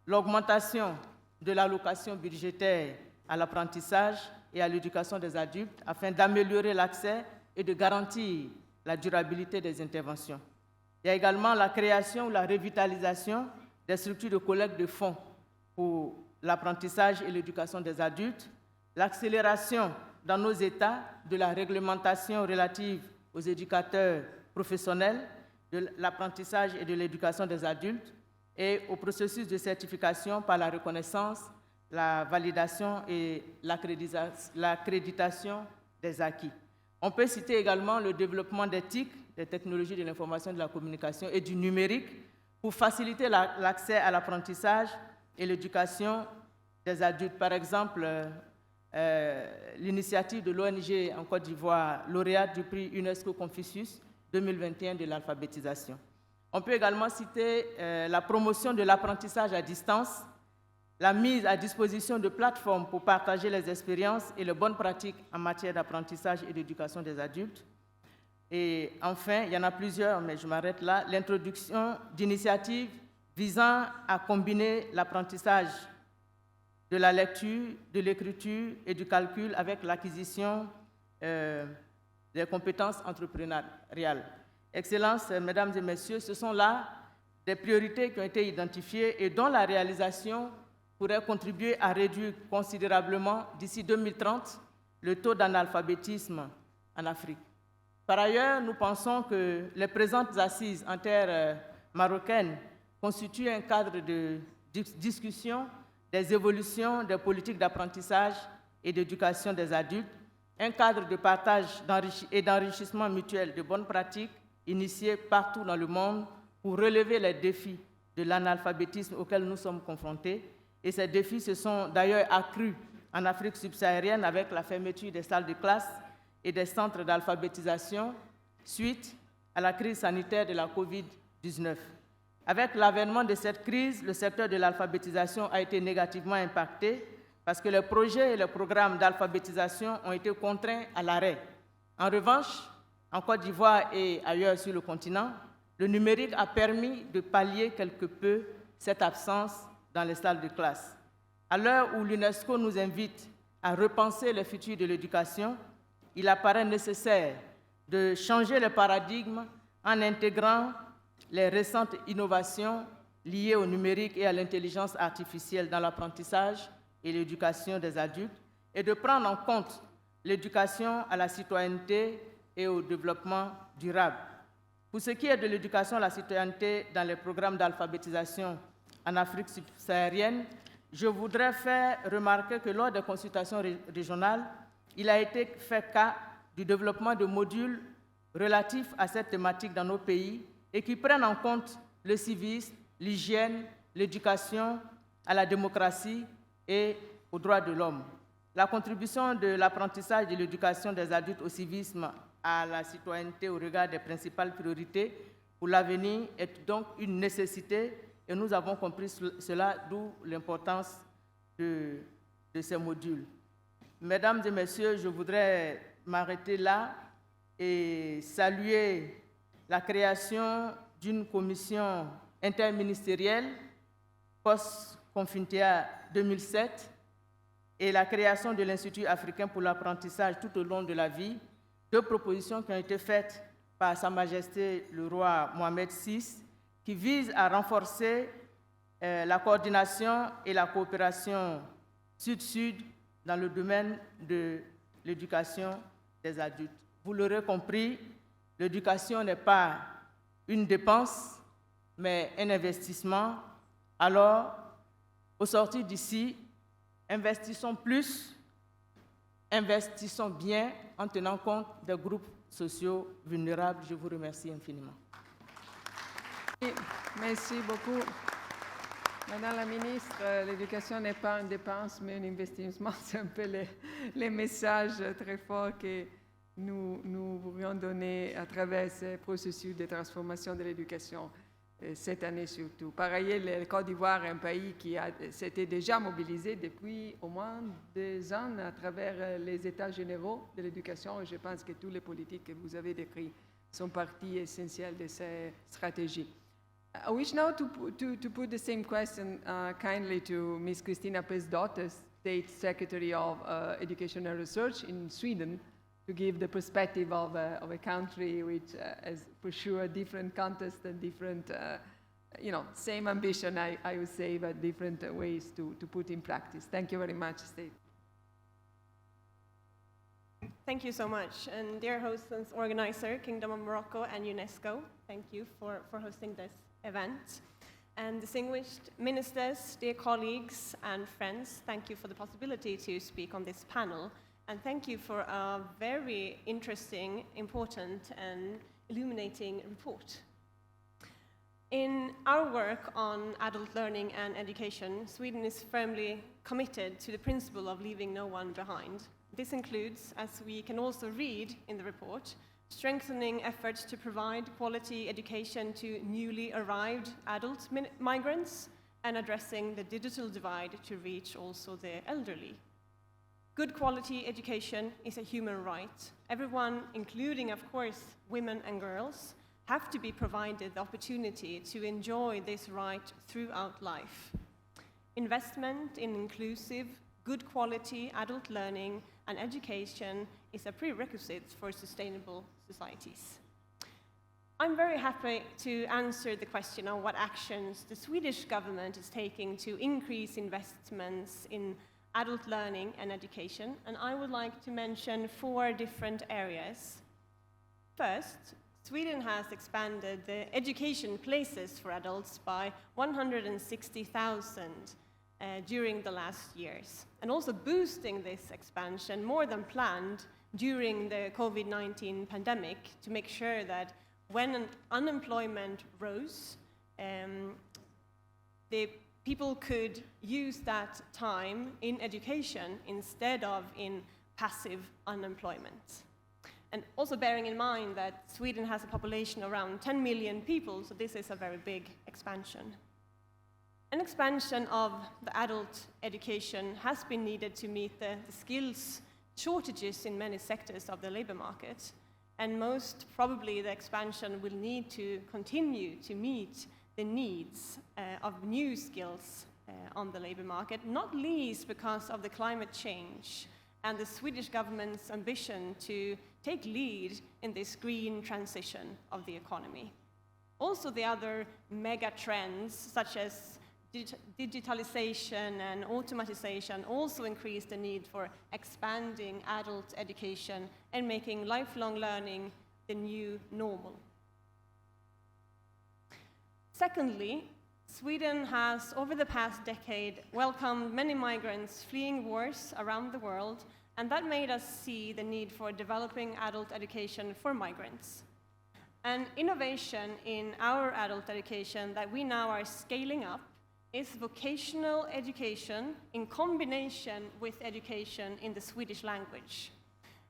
l'augmentation de l'allocation budgétaire à l'apprentissage et à l'éducation des adultes afin d'améliorer l'accès et de garantir la durabilité des interventions. Il y a également la création ou la revitalisation des structures de collecte de fonds pour l'apprentissage et l'éducation des adultes, l'accélération dans nos États de la réglementation relative aux éducateurs professionnels, de l'apprentissage et de l'éducation des adultes et au processus de certification par la reconnaissance, la validation et l'accréditation des acquis. On peut citer également le développement d'éthique, des technologies de l'information et de la communication et du numérique pour faciliter l'accès à l'apprentissage et l'éducation des adultes. Par exemple, l'initiative de l'ONG en Côte d'Ivoire, lauréate du prix UNESCO Confucius 2021 de l'alphabétisation. On peut également citer la promotion de l'apprentissage à distance, la mise à disposition de plateformes pour partager les expériences et les bonnes pratiques en matière d'apprentissage et d'éducation des adultes. Et enfin, il y en a plusieurs, mais je m'arrête là, l'introduction d'initiatives visant à combiner l'apprentissage de la lecture, de l'écriture et du calcul avec l'acquisition des compétences entrepreneuriales. Excellences, Mesdames et Messieurs, ce sont là des priorités qui ont été identifiées et dont la réalisation pourrait contribuer à réduire considérablement d'ici 2030 le taux d'analphabétisme en Afrique. Par ailleurs, nous pensons que les présentes assises en terre marocaine constituent un cadre de discussion des évolutions des politiques d'apprentissage et d'éducation des adultes, un cadre de partage et d'enrichissement mutuel de bonnes pratiques initiées partout dans le monde pour relever les défis de l'analphabétisme auxquels nous sommes confrontés. Et ces défis se sont d'ailleurs accrus en Afrique subsaharienne avec la fermeture des salles de classe et des centres d'alphabétisation suite à la crise sanitaire de la COVID-19. Avec l'avènement de cette crise, le secteur de l'alphabétisation a été négativement impacté parce que les projets et les programmes d'alphabétisation ont été contraints à l'arrêt. En revanche, en Côte d'Ivoire et ailleurs sur le continent, le numérique a permis de pallier quelque peu cette absence dans les salles de classe. À l'heure où l'UNESCO nous invite à repenser le futur de l'éducation, il apparaît nécessaire de changer le paradigme en intégrant les récentes innovations liées au numérique et à l'intelligence artificielle dans l'apprentissage et l'éducation des adultes et de prendre en compte l'éducation à la citoyenneté et au développement durable. Pour ce qui est de l'éducation à la citoyenneté dans les programmes d'alphabétisation en Afrique subsaharienne, je voudrais faire remarquer que lors des consultations régionales, il a été fait cas du développement de modules relatifs à cette thématique dans nos pays et qui prennent en compte le civisme, l'hygiène, l'éducation à la démocratie et aux droits de l'homme. La contribution de l'apprentissage de l'éducation des adultes au civisme, à la citoyenneté au regard des principales priorités pour l'avenir est donc une nécessité et nous avons compris cela, d'où l'importance de ces modules. Mesdames et messieurs, je voudrais m'arrêter là et saluer la création d'une commission interministérielle post-CONFINTEA 2007 et la création de l'Institut africain pour l'apprentissage tout au long de la vie, deux propositions qui ont été faites par Sa Majesté le roi Mohamed VI, qui visent à renforcer la coordination et la coopération sud-sud dans le domaine de l'éducation des adultes. Vous l'aurez compris, l'éducation n'est pas une dépense, mais un investissement. Alors, au sortir d'ici, investissons plus, investissons bien en tenant compte des groupes sociaux vulnérables. Je vous remercie infiniment. Merci beaucoup. Madame la ministre, l'éducation n'est pas une dépense, mais un investissement. C'est un peu les messages très forts que nous voudrions donner à travers ce processus de transformation de l'éducation, cette année surtout. Par ailleurs, le Côte d'Ivoire est un pays qui s'était déjà mobilisé depuis au moins 2 ans à travers les états généraux de l'éducation. Et je pense que tous les politiques que vous avez décrites sont partie essentielle de ces stratégies. I wish now to put the same question kindly to Ms. Christina Pesdotter, State Secretary of Education and Research in Sweden, to give the perspective of a country which has for sure a different context and different, same ambition, I would say, but different ways to put in practice. Thank you very much, State. Thank you so much. And dear host and organizer, Kingdom of Morocco and UNESCO, thank you for hosting this event. And distinguished ministers, dear colleagues and friends, thank you for the possibility to speak on this panel. And thank you for a very interesting, important, and illuminating report. In our work on adult learning and education, Sweden is firmly committed to the principle of leaving no one behind. This includes, as we can also read in the report, strengthening efforts to provide quality education to newly arrived adult migrants and addressing the digital divide to reach also the elderly. Good quality education is a human right. Everyone, including, of course, women and girls, have to be provided the opportunity to enjoy this right throughout life. Investment in inclusive, good quality adult learning and education is a prerequisite for sustainable societies. I'm very happy to answer the question on what actions the Swedish government is taking to increase investments in adult learning and education, and I would like to mention 4 different areas. First, Sweden has expanded the education places for adults by 160,000 during the last years, and also boosting this expansion more than planned during the COVID-19 pandemic to make sure that when unemployment rose, the people could use that time in education instead of in passive unemployment. And also bearing in mind that Sweden has a population around 10 million people, so this is a very big expansion. An expansion of the adult education has been needed to meet the skills shortages in many sectors of the labor market, and most probably the expansion will need to continue to meet the needs of new skills on the labor market, not least because of the climate change and the Swedish government's ambition to take lead in this green transition of the economy. Also, the other mega trends, such as digitalization and automatization, also increase the need for expanding adult education and making lifelong learning the new normal. Secondly, Sweden has, over the past decade, welcomed many migrants fleeing wars around the world, and that made us see the need for developing adult education for migrants. An innovation in our adult education that we now are scaling up is vocational education in combination with education in the Swedish language.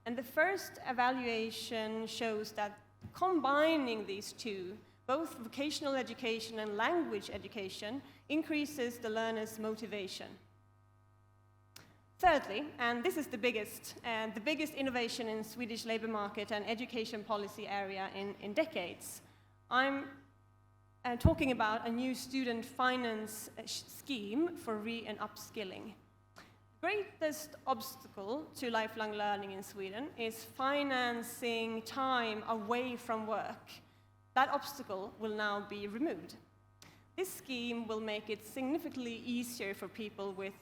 And the first evaluation shows that combining these two, both vocational education and language education, increases the learner's motivation. Thirdly, and this is the biggest innovation in Swedish labor market and education policy area in decades, I'm talking about a new student finance scheme for re- and upskilling. The greatest obstacle to lifelong learning in Sweden is financing time away from work. That obstacle will now be removed. This scheme will make it significantly easier for people with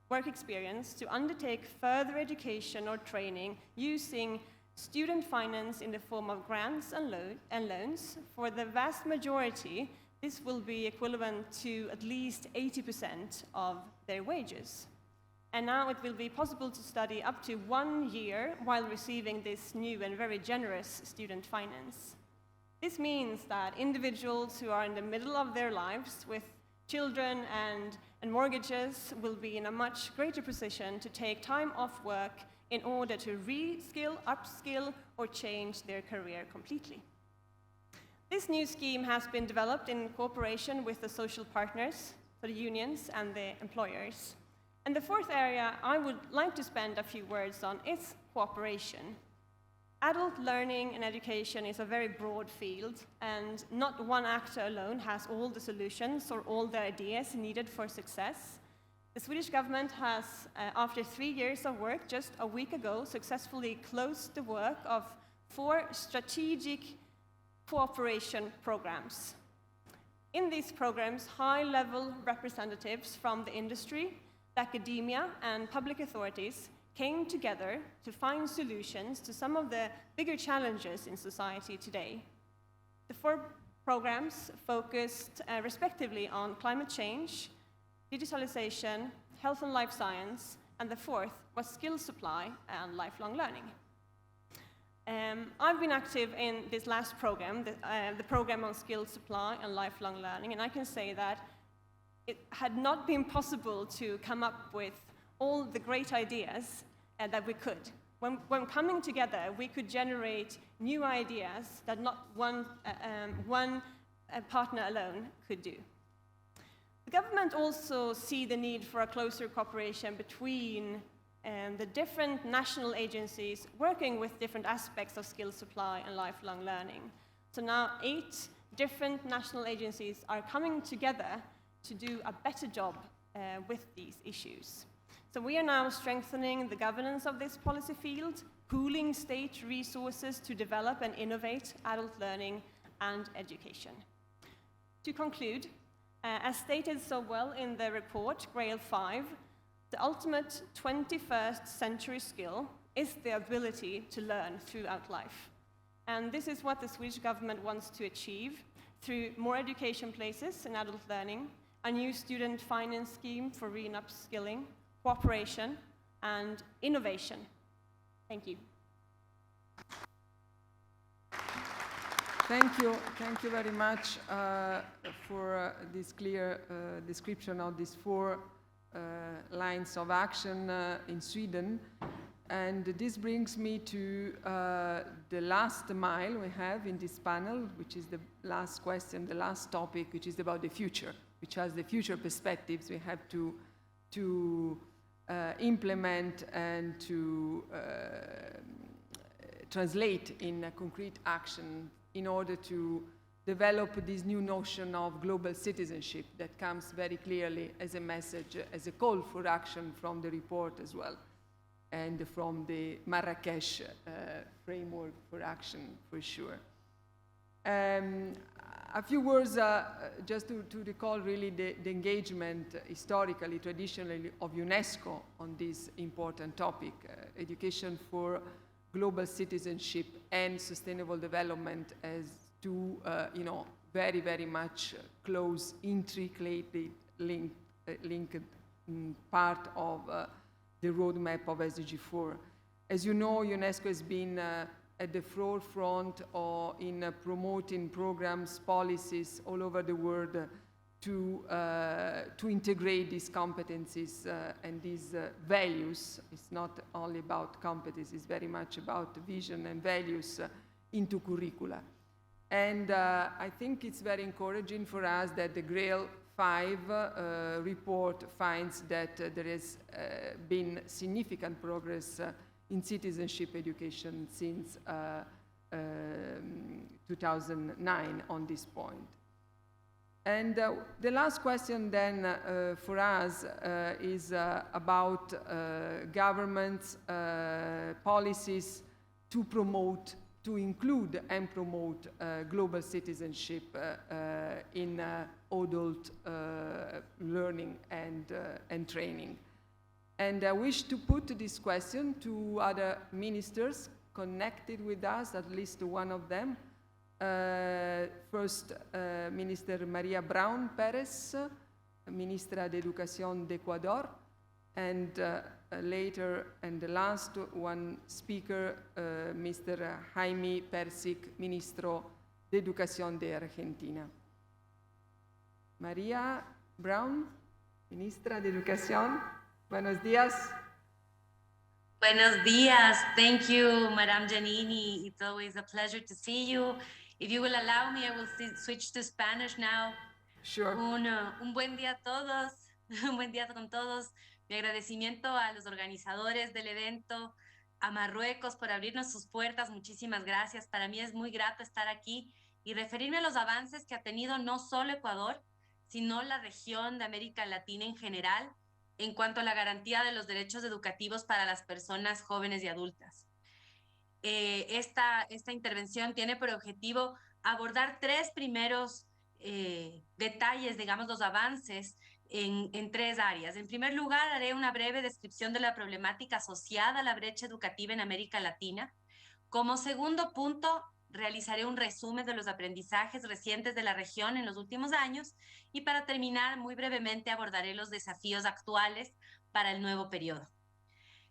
work experience to undertake further education or training using student finance in the form of grants and loans. For the vast majority, this will be equivalent to at least 80% of their wages. And now it will be possible to study up to 1 year while receiving this new and very generous student finance. This means that individuals who are in the middle of their lives with children and mortgages will be in a much greater position to take time off work in order to re-skill, upskill, or change their career completely. This new scheme has been developed in cooperation with the social partners, so the unions and the employers. And the fourth area I would like to spend a few words on is cooperation. Adult learning and education is a very broad field, and not one actor alone has all the solutions or all the ideas needed for success. The Swedish government has, after 3 years of work, just a week ago, successfully closed the work of 4 strategic cooperation programs. In these programs, high-level representatives from the industry, the academia, and public authorities came together to find solutions to some of the bigger challenges in society today. The 4 programs focused respectively on climate change, digitalization, health and life science, and the 4th was skill supply and lifelong learning. I've been active in this last program, the program on skill supply and lifelong learning, and I can say that it had not been possible to come up with all the great ideas that we could. When coming together, we could generate new ideas that not one partner alone could do. The government also see the need for a closer cooperation between the different national agencies working with different aspects of skill supply and lifelong learning. So now 8 different national agencies are coming together to do a better job with these issues. So we are now strengthening the governance of this policy field, pooling state resources to develop and innovate adult learning and education. To conclude, as stated so well in the report, GRALE 5, the ultimate 21st century skill is the ability to learn throughout life. And this is what the Swedish government wants to achieve through more education places in adult learning, a new student finance scheme for re- and upskilling, cooperation, and innovation. Thank you. Thank you very much for this clear description of these 4 lines of action in Sweden. And this brings me to the last mile we have in this panel, which is the last question, the last topic, which is about the future, which has the future perspectives we have to implement and to translate in a concrete action in order to develop this new notion of global citizenship that comes very clearly as a message, as a call for action from the report as well, and from the Marrakesh framework for action for sure. A few words just to recall really the engagement historically, traditionally of UNESCO on this important topic, education for global citizenship and sustainable development as 2, very, very much close, intricately linked part of the roadmap of SDG 4. As you know, UNESCO has been at the forefront or in promoting programs, policies all over the world to integrate these competencies and these values. It's not only about competencies, it's very much about vision and values into curricula. And I think it's very encouraging for us that the GRALE 5 report finds that there has been significant progress in citizenship education since 2009 on this point. And the last question then for us is about governments' policies to promote, to include and promote global citizenship in adult learning and training. And I wish to put this question to other ministers connected with us, at least one of them. First, Minister Maria Brown Perez, Ministra de Educación de Ecuador, and later, and the last one speaker, Mr. Jaime Persic, Ministro de Educación de Argentina. Maria, Brown, Ministra de Educación. Buenos días. Buenos días. Thank you, Madame Giannini. It's always a pleasure to see you. If you will allow me, I will switch to Spanish now. Sure. Un buen día a todos, un buen día con todos. Mi agradecimiento a los organizadores del evento, a Marruecos por abrirnos sus puertas. Muchísimas gracias. Para mí es muy grato estar aquí y referirme a los avances que ha tenido no solo Ecuador, sino la región de América Latina en general, en cuanto a la garantía de los derechos educativos para las personas jóvenes y adultas. Esta intervención tiene por objetivo abordar tres primeros detalles, digamos, los avances en tres áreas. En primer lugar, haré una breve descripción de la problemática asociada a la brecha educativa en América Latina. Como segundo punto, realizaré un resumen de los aprendizajes recientes de la región en los últimos años y para terminar, muy brevemente, abordaré los desafíos actuales para el nuevo periodo.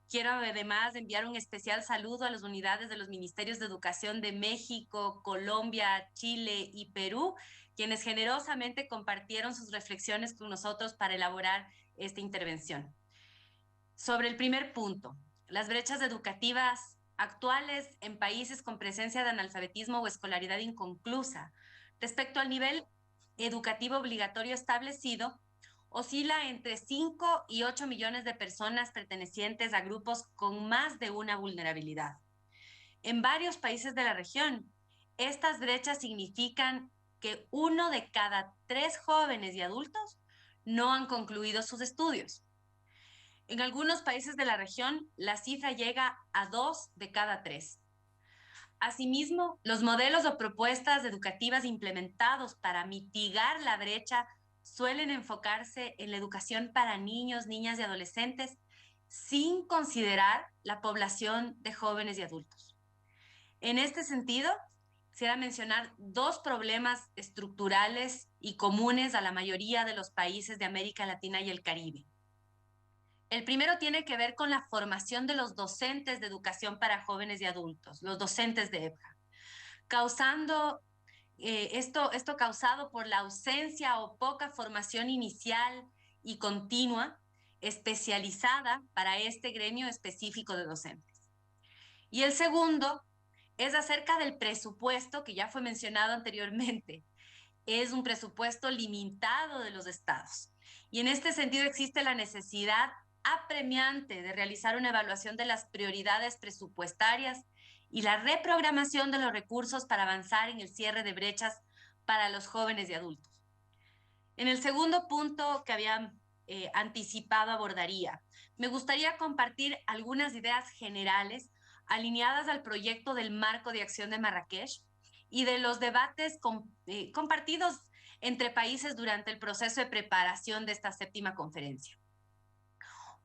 Quiero además enviar un especial saludo a las unidades de los Ministerios de Educación de México, Colombia, Chile y Perú, quienes generosamente compartieron sus reflexiones con nosotros para elaborar esta intervención. Sobre el primer punto, las brechas educativas actuales en países con presencia de analfabetismo o escolaridad inconclusa respecto al nivel educativo obligatorio establecido, oscila entre 5 y 8 millones de personas pertenecientes a grupos con más de una vulnerabilidad. En varios países de la región, estas brechas significan que 1 de cada 3 jóvenes y adultos no han concluido sus estudios. En algunos países de la región, la cifra llega a 2 de cada 3. Asimismo, los modelos o propuestas educativas implementados para mitigar la brecha suelen enfocarse en la educación para niños, niñas y adolescentes sin considerar la población de jóvenes y adultos. En este sentido, quisiera mencionar 2 problemas estructurales y comunes a la mayoría de los países de América Latina y el Caribe. El primero tiene que ver con la formación de los docentes de educación para jóvenes y adultos, los docentes de EPJA, causando esto causado por la ausencia o poca formación inicial y continua especializada para este gremio específico de docentes. Y el segundo es acerca del presupuesto que ya fue mencionado anteriormente. Es un presupuesto limitado de los estados. Y en este sentido existe la necesidad apremiante de realizar una evaluación de las prioridades presupuestarias y la reprogramación de los recursos para avanzar en el cierre de brechas para los jóvenes y adultos. En el segundo punto que había anticipado abordaría, me gustaría compartir algunas ideas generales alineadas al proyecto del Marco de Acción de Marrakech y de los debates compartidos entre países durante el proceso de preparación de esta 7ª conferencia.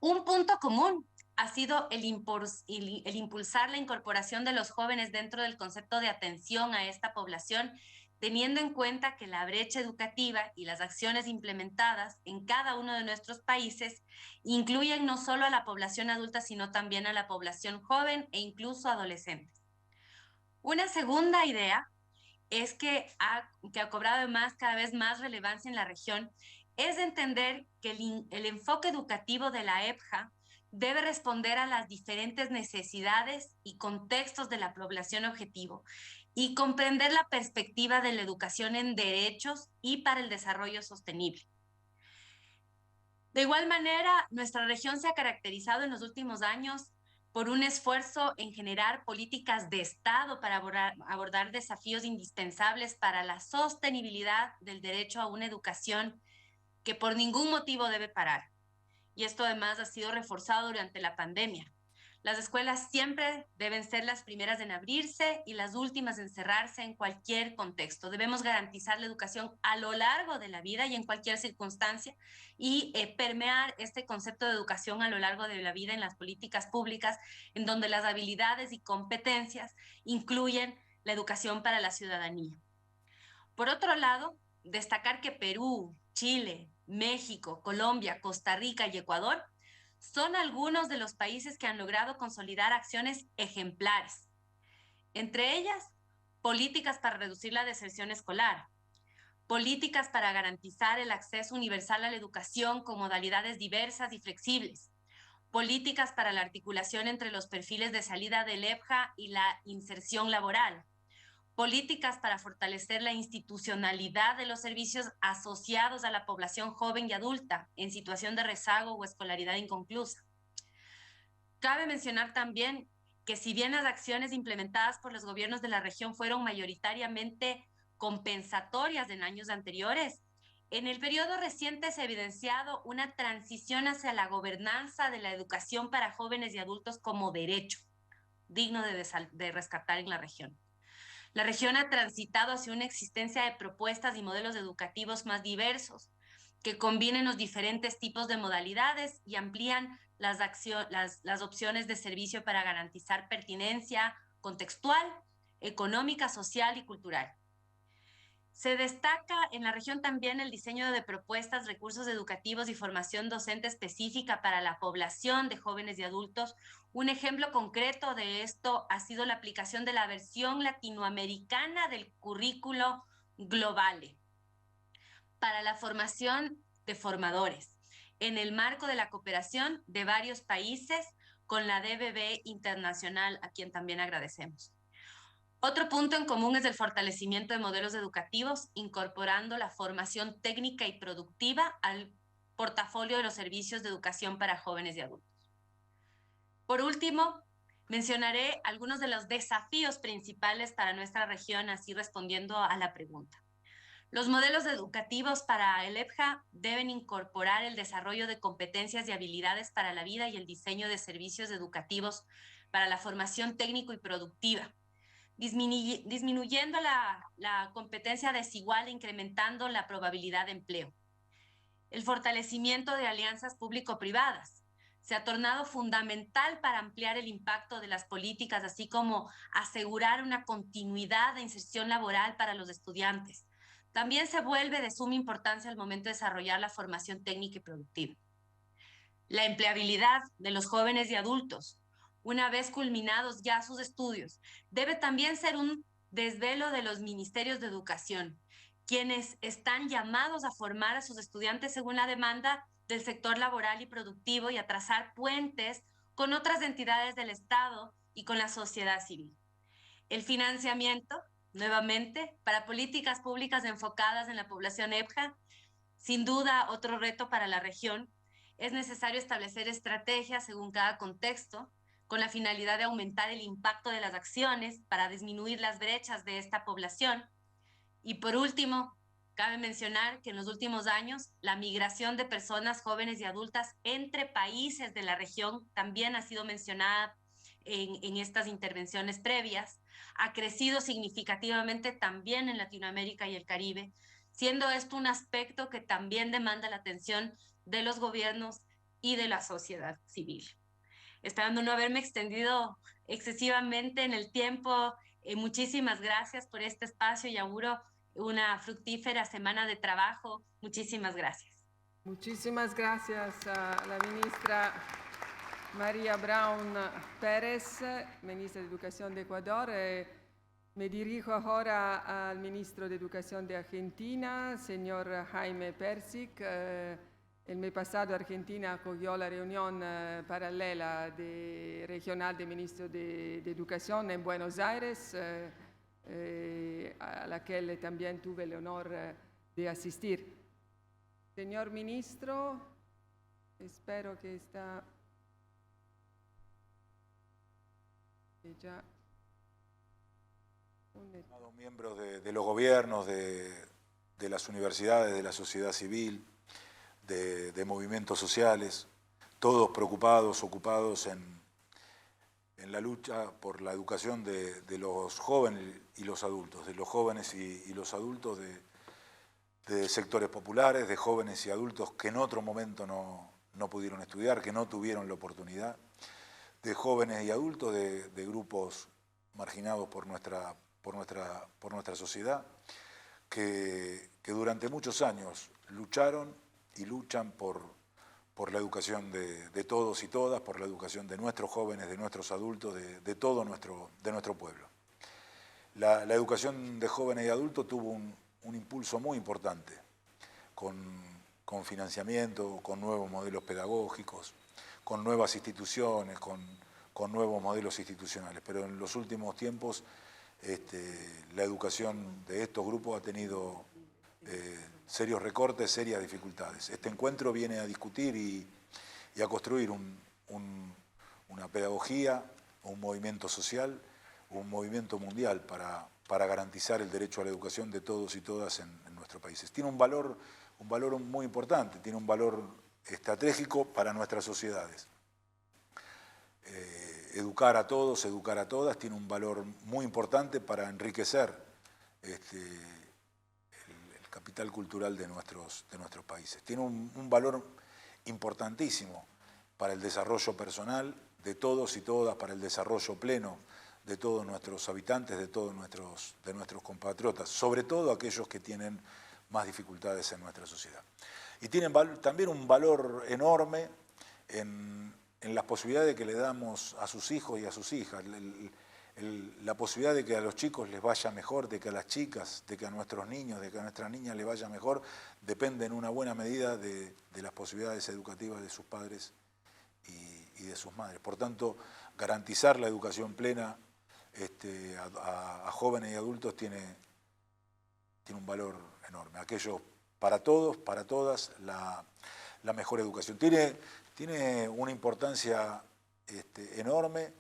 Un punto común ha sido el impulsar la incorporación de los jóvenes dentro del concepto de atención a esta población, teniendo en cuenta que la brecha educativa y las acciones implementadas en cada uno de nuestros países incluyen no solo a la población adulta, sino también a la población joven e incluso adolescentes. Una segunda idea es que ha cobrado además cada vez más relevancia en la región, es entender que el enfoque educativo de la EPJA debe responder a las diferentes necesidades y contextos de la población objetivo y comprender la perspectiva de la educación en derechos y para el desarrollo sostenible. De igual manera, nuestra región se ha caracterizado en los últimos años por un esfuerzo en generar políticas de Estado para abordar desafíos indispensables para la sostenibilidad del derecho a una educación que por ningún motivo debe parar. Y esto además ha sido reforzado durante la pandemia. Las escuelas siempre deben ser las primeras en abrirse y las últimas en cerrarse en cualquier contexto. Debemos garantizar la educación a lo largo de la vida y en cualquier circunstancia y permear este concepto de educación a lo largo de la vida en las políticas públicas, en donde las habilidades y competencias incluyen la educación para la ciudadanía. Por otro lado, destacar que Perú, Chile, México, Colombia, Costa Rica y Ecuador son algunos de los países que han logrado consolidar acciones ejemplares. Entre ellas, políticas para reducir la deserción escolar, políticas para garantizar el acceso universal a la educación con modalidades diversas y flexibles, políticas para la articulación entre los perfiles de salida del EPJA y la inserción laboral, políticas para fortalecer la institucionalidad de los servicios asociados a la población joven y adulta en situación de rezago o escolaridad inconclusa. Cabe mencionar también que si bien las acciones implementadas por los gobiernos de la región fueron mayoritariamente compensatorias en años anteriores, en el periodo reciente se ha evidenciado una transición hacia la gobernanza de la educación para jóvenes y adultos como derecho, digno de rescatar en la región. La región ha transitado hacia una existencia de propuestas y modelos educativos más diversos, que combinen los diferentes tipos de modalidades y amplían las opciones de servicio para garantizar pertinencia contextual, económica, social y cultural. Se destaca en la región también el diseño de propuestas, recursos educativos y formación docente específica para la población de jóvenes y adultos. Un ejemplo concreto de esto ha sido la aplicación de la versión latinoamericana del currículo Globale para la formación de formadores en el marco de la cooperación de varios países con la DBB Internacional, a quien también agradecemos. Otro punto en común es el fortalecimiento de modelos educativos, incorporando la formación técnica y productiva al portafolio de los servicios de educación para jóvenes y adultos. Por último, mencionaré algunos de los desafíos principales para nuestra región, así respondiendo a la pregunta. Los modelos educativos para el EPJA deben incorporar el desarrollo de competencias y habilidades para la vida y el diseño de servicios educativos para la formación técnico y productiva, disminuyendo la competencia desigual e incrementando la probabilidad de empleo. El fortalecimiento de alianzas público-privadas se ha tornado fundamental para ampliar el impacto de las políticas, así como asegurar una continuidad de inserción laboral para los estudiantes. También se vuelve de suma importancia al momento de desarrollar la formación técnica y productiva. La empleabilidad de los jóvenes y adultos, una vez culminados ya sus estudios, debe también ser un desvelo de los ministerios de educación, quienes están llamados a formar a sus estudiantes según la demanda del sector laboral y productivo y a trazar puentes con otras entidades del Estado y con la sociedad civil. El financiamiento, nuevamente, para políticas públicas enfocadas en la población EPJA, sin duda otro reto para la región. Es necesario establecer estrategias según cada contexto, con la finalidad de aumentar el impacto de las acciones para disminuir las brechas de esta población. Y por último, cabe mencionar que en los últimos años la migración de personas jóvenes y adultas entre países de la región también ha sido mencionada en estas intervenciones previas, ha crecido significativamente también en Latinoamérica y el Caribe, siendo esto un aspecto que también demanda la atención de los gobiernos y de la sociedad civil. Esperando no haberme extendido excesivamente en el tiempo, muchísimas gracias por este espacio y auguro una fructífera semana de trabajo. Muchísimas gracias. Muchísimas gracias a la ministra María Brown Pérez, ministra de Educación de Ecuador. Me dirijo ahora al ministro de Educación de Argentina, señor Jaime Persic. El mes pasado Argentina acogió la reunión paralela regional de ministros de Educación en Buenos Aires, a la que también tuve el honor de asistir. Señor ministro, espero que está ya. Miembros de los gobiernos, de las universidades, de la sociedad civil, de movimientos sociales, todos preocupados, ocupados en la lucha por la educación de los jóvenes y los adultos, de los jóvenes y los adultos de sectores populares, de jóvenes y adultos que en otro momento no pudieron estudiar, que no tuvieron la oportunidad, de jóvenes y adultos de grupos marginados por nuestra sociedad, que durante muchos años lucharon y luchan por la educación de todos y todas, por la educación de nuestros jóvenes, de nuestros adultos, de todo nuestro pueblo. La educación de jóvenes y adultos tuvo impulso muy importante, con financiamiento, con nuevos modelos pedagógicos, con nuevas instituciones, con nuevos modelos institucionales. Pero en los últimos tiempos la educación de estos grupos ha tenido serios recortes, serias dificultades. Este encuentro viene a discutir y a construir una pedagogía, un movimiento social, un movimiento mundial para garantizar el derecho a la educación de todos y todas en nuestros países. Tiene un valor muy importante, tiene un valor estratégico para nuestras sociedades. Educar a todos, educar a todas, tiene un valor muy importante para enriquecer el capital cultural de nuestros países. Tiene un valor importantísimo para el desarrollo personal de todos y todas, para el desarrollo pleno de todos nuestros habitantes, de todos nuestros compatriotas, sobre todo aquellos que tienen más dificultades en nuestra sociedad. Y tienen también un valor enorme en las posibilidades que le damos a sus hijos y a sus hijas, la posibilidad de que a los chicos les vaya mejor, de que a las chicas, de que a nuestros niños, de que a nuestras niñas les vaya mejor, depende en una buena medida de las posibilidades educativas de sus padres y de sus madres. Por tanto, garantizar la educación plena a jóvenes y adultos tiene un valor enorme. Aquello, para todos, para todas, la mejor educación. Tiene una importancia enorme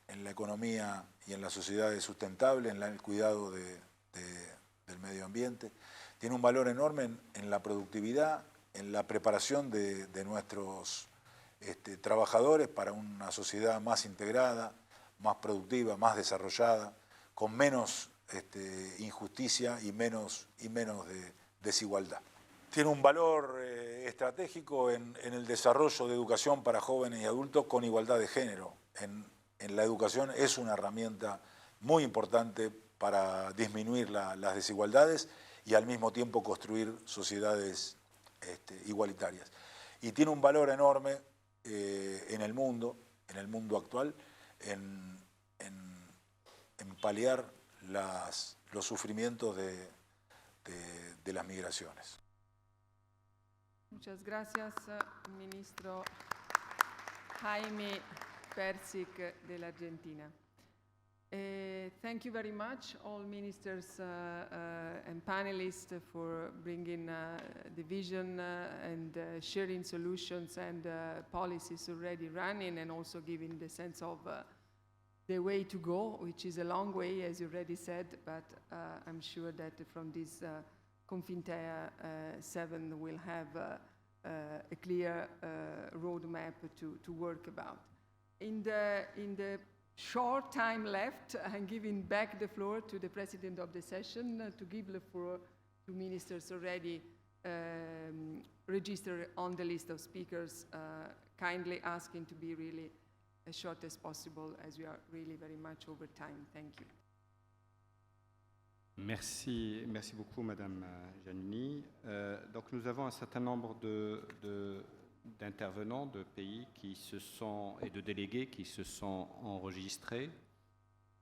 en la economía y en las sociedades sustentables, en el cuidado del medio ambiente. Tiene un valor enorme en la productividad, en la preparación de nuestros trabajadores para una sociedad más integrada, más productiva, más desarrollada, con menos injusticia y menos desigualdad. Tiene un valor estratégico en el desarrollo de educación para jóvenes y adultos con igualdad de género. En la educación es una herramienta muy importante para disminuir las desigualdades y al mismo tiempo construir sociedades igualitarias. Y tiene un valor enorme en el mundo actual, en paliar los sufrimientos de las migraciones. Muchas gracias, ministro Jaime Persic de la Argentina. Thank you very much, all ministers and panelists, for bringing the vision and sharing solutions and policies already running, and also giving the sense of the way to go, which is a long way, as you already said, but I'm sure that from this CONFINTEA 7 we'll have a clear roadmap to work about. In the short time left, I'm giving back the floor to the president of the session to give the floor to ministers already registered on the list of speakers, kindly asking to be really as short as possible, as we are really very much over time. Thank you. Merci beaucoup, Madame Giannini. Donc nous avons un certain nombre d'intervenants de pays et de délégués qui se sont enregistrés.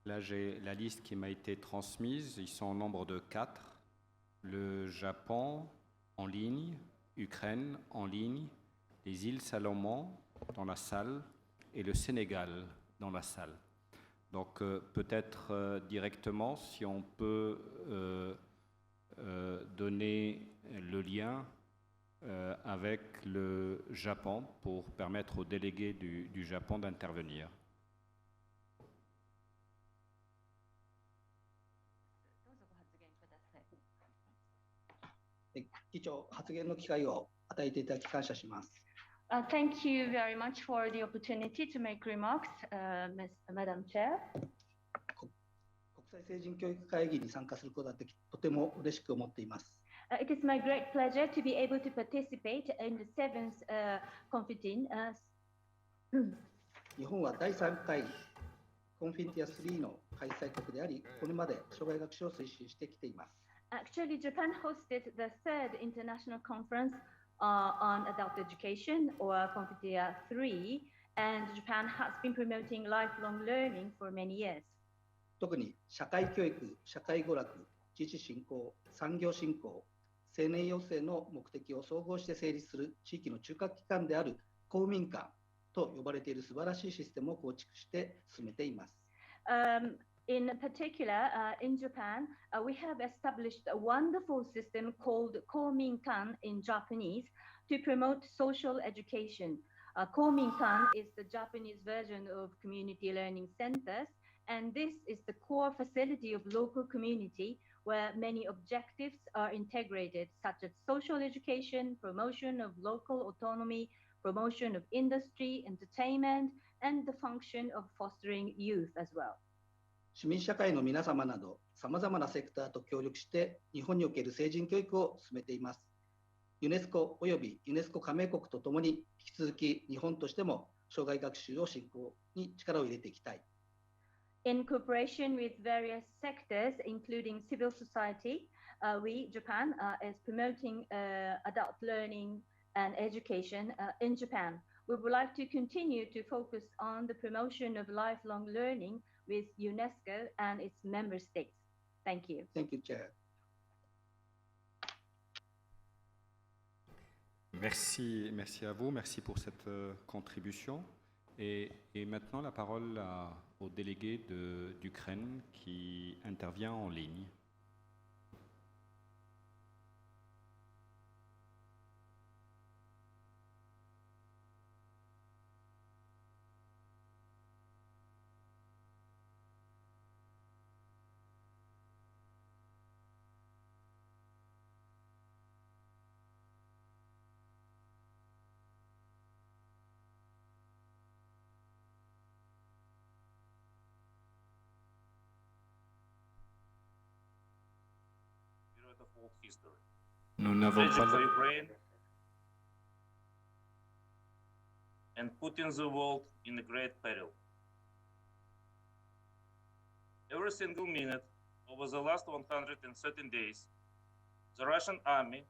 Là, j'ai la liste qui m'a été transmise. Ils sont au nombre de 4. Le Japon en ligne, Ukraine en ligne, les îles Salomon dans la salle et le Sénégal dans la salle. Donc peut-être directement, si on peut donner le lien avec le Japon pour permettre aux délégués du Japon d'intervenir. 議長、発言の機会を与えていただき感謝します。Thank you very much for the opportunity to make remarks, Madam Chair. 国際成人教育会議に参加することができ、とても嬉しく思っています。It is my great pleasure to be able to participate in the 7th CONFINTEA. 日本は第3回CONFINTEA 3の開催国であり、これまで障害学習を推進してきています。Actually, Japan hosted the 3rd international conference on adult education, or CONFINTEA 3, and Japan has been promoting lifelong learning for many years. 特に社会教育、社会娯楽、自治振興、産業振興、青年養成の目的を総合して成立する地域の中核機関である公民館と呼ばれている素晴らしいシステムを構築して進めています。In particular, in Japan, we have established a wonderful system called Kominkan in Japanese to promote social education. Kominkan is the Japanese version of community learning centers, and this is the core facility of local community where many objectives are integrated, such as social education, promotion of local autonomy, promotion of industry, entertainment, and the function of fostering youth as well. 市民社会の皆様など、さまざまなセクターと協力して、日本における成人教育を進めています。ユネスコおよびユネスコ加盟国とともに、引き続き日本としても障害学習を振興に力を入れていきたい。In cooperation with various sectors, including civil society, we, Japan, is promoting adult learning and education in Japan. We would like to continue to focus on the promotion of lifelong learning with UNESCO and its member states. Thank you. Thank you, Chair. Merci à vous, merci pour cette contribution. Et maintenant, la parole au délégué d'Ukraine qui intervient en ligne. Nous n'avons pas for Ukraine and putting the world in a great peril. Every single minute over the last 113 days, the Russian army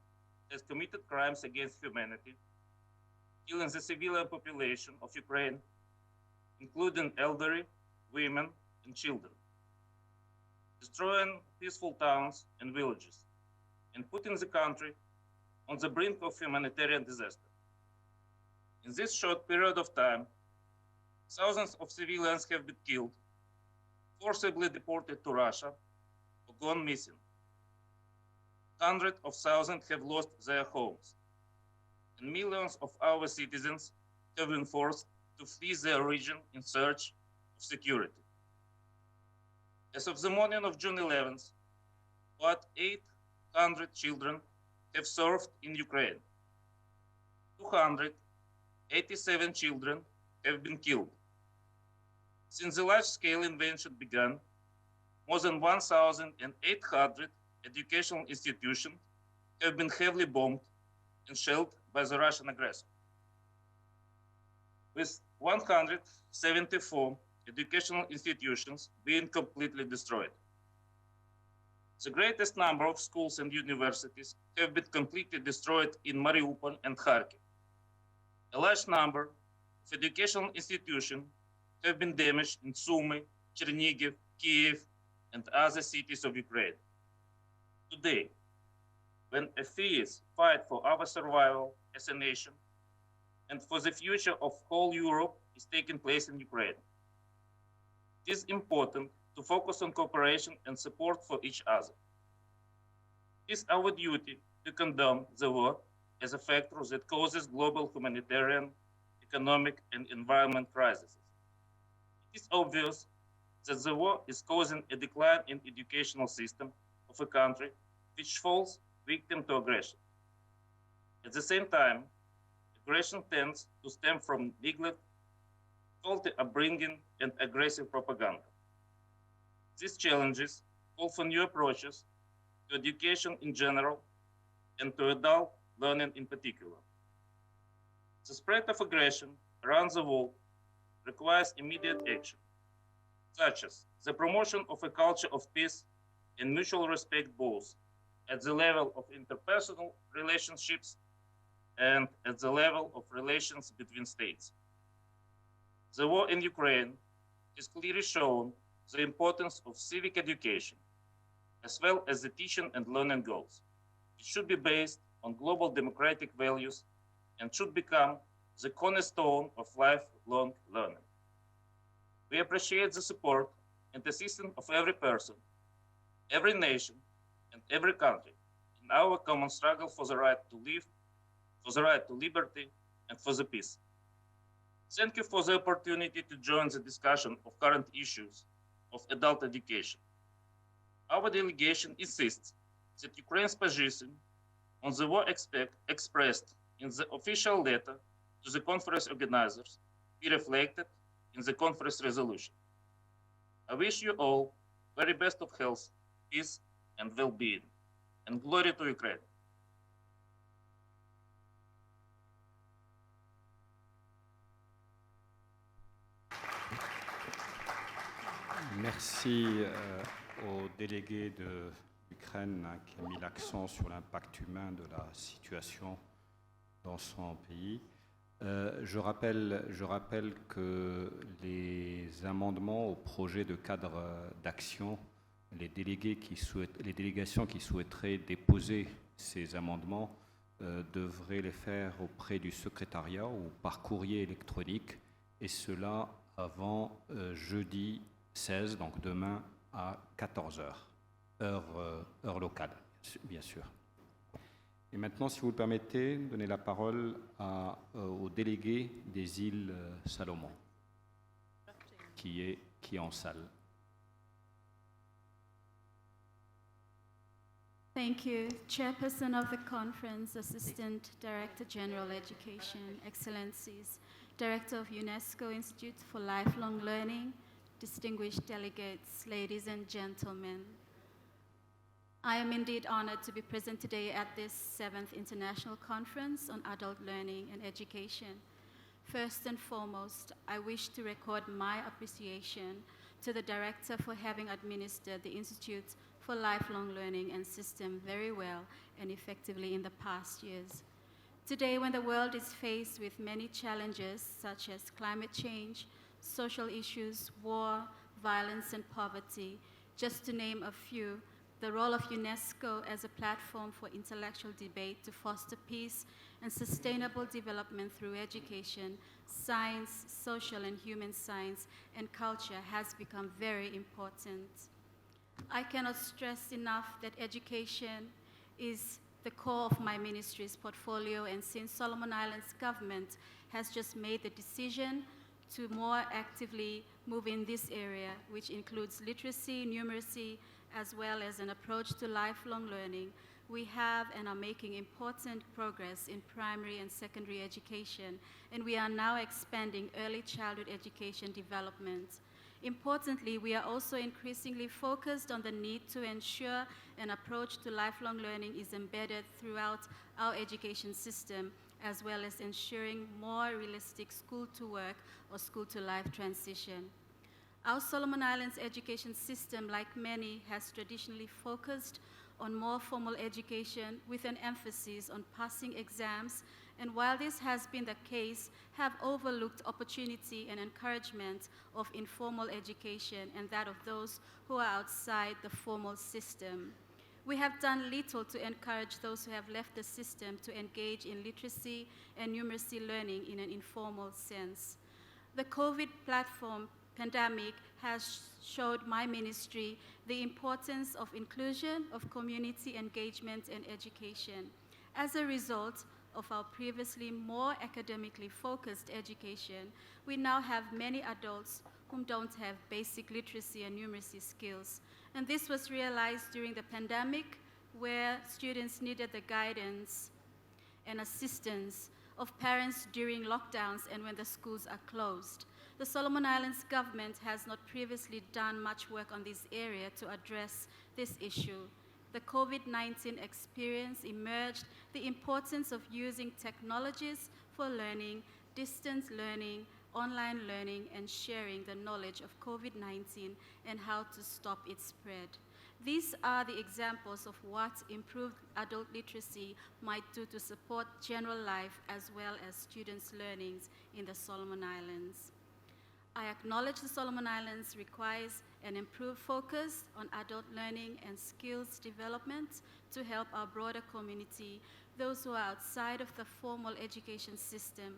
has committed crimes against humanity, killing the civilian population of Ukraine, including elderly, women, and children, destroying peaceful towns and villages, and putting the country on the brink of humanitarian disaster. In this short period of time, thousands of civilians have been killed, forcibly deported to Russia, or gone missing. Hundreds of thousands have lost their homes, and millions of our citizens have been forced to flee their region in search of security. As of the morning of June 11th, about 800 children have served in Ukraine. 287 children have been killed. Since the large-scale invasion began, more than 1,800 educational institutions have been heavily bombed and shelled by the Russian aggressor, with 174 educational institutions being completely destroyed. The greatest number of schools and universities have been completely destroyed in Mariupol and Kharkiv. A large number of educational institutions have been damaged in Sumy, Chernihiv, Kiev, and other cities of Ukraine. Today, when a fierce fight for our survival as a nation and for the future of whole Europe is taking place in Ukraine, it is important to focus on cooperation and support for each other. It is our duty to condemn the war as a factor that causes global humanitarian, economic, and environment crises. It is obvious that the war is causing a decline in the educational system of a country which falls victim to aggression. At the same time, aggression tends to stem from neglect, faulty upbringing, and aggressive propaganda. These challenges call for new approaches to education in general and to adult learning in particular. The spread of aggression around the world requires immediate action, such as the promotion of a culture of peace and mutual respect both at the level of interpersonal relationships and at the level of relations between states. The war in Ukraine has clearly shown the importance of civic education as well as the teaching and learning goals. It should be based on global democratic values and should become the cornerstone of lifelong learning. We appreciate the support and assistance of every person, every nation, and every country in our common struggle for the right to live, for the right to liberty, and for the peace. Thank you for the opportunity to join the discussion of current issues of adult education. Our delegation insists that Ukraine's position on the war expressed in the official letter to the conference organizers be reflected in the conference resolution. I wish you all very best of health, peace, and well-being, and glory to Ukraine. Merci au délégué d'Ukraine qui a mis l'accent sur l'impact humain de la situation dans son pays. Je rappelle que les amendements au projet de cadre d'action, les délégations qui souhaiteraient déposer ces amendements devraient les faire auprès du secrétariat ou par courrier électronique, et cela avant jeudi 16, donc demain à 14h, heure locale, bien sûr. Et maintenant, si vous le permettez, donner la parole au délégué des îles Salomon, qui est en salle. Thank you. Chairperson of the conference, Assistant Director General Education, Excellencies, Director of UNESCO Institute for Lifelong Learning, distinguished delegates, ladies and gentlemen. I am indeed honored to be present today at this 7th International Conference on Adult Learning and Education. First and foremost, I wish to record my appreciation to the Director for having administered the Institute for Lifelong Learning and System very well and effectively in the past years. Today, when the world is faced with many challenges such as climate change, social issues, war, violence, and poverty, just to name a few, the role of UNESCO as a platform for intellectual debate to foster peace and sustainable development through education, science, social and human science, and culture has become very important. I cannot stress enough that education is the core of my ministry's portfolio, and since Solomon Islands government has just made the decision to more actively move in this area, which includes literacy, numeracy, as well as an approach to lifelong learning, we have and are making important progress in primary and secondary education, and we are now expanding early childhood education development. Importantly, we are also increasingly focused on the need to ensure an approach to lifelong learning is embedded throughout our education system, as well as ensuring more realistic school-to-work or school-to-life transition. Our Solomon Islands education system, like many, has traditionally focused on more formal education with an emphasis on passing exams, and while this has been the case, have overlooked opportunity and encouragement of informal education and that of those who are outside the formal system. We have done little to encourage those who have left the system to engage in literacy and numeracy learning in an informal sense. The COVID pandemic has showed my ministry the importance of inclusion, of community engagement and education. As a result of our previously more academically focused education, we now have many adults whom don't have basic literacy and numeracy skills. And this was realized during the pandemic, where students needed the guidance and assistance of parents during lockdowns and when the schools are closed. The Solomon Islands government has not previously done much work on this area to address this issue. The COVID-19 experience emerged the importance of using technologies for learning, distance learning, online learning, and sharing the knowledge of COVID-19 and how to stop its spread. These are the examples of what improved adult literacy might do to support general life as well as students' learnings in the Solomon Islands. I acknowledge the Solomon Islands requires and improve focus on adult learning and skills development to help our broader community, those who are outside of the formal education system.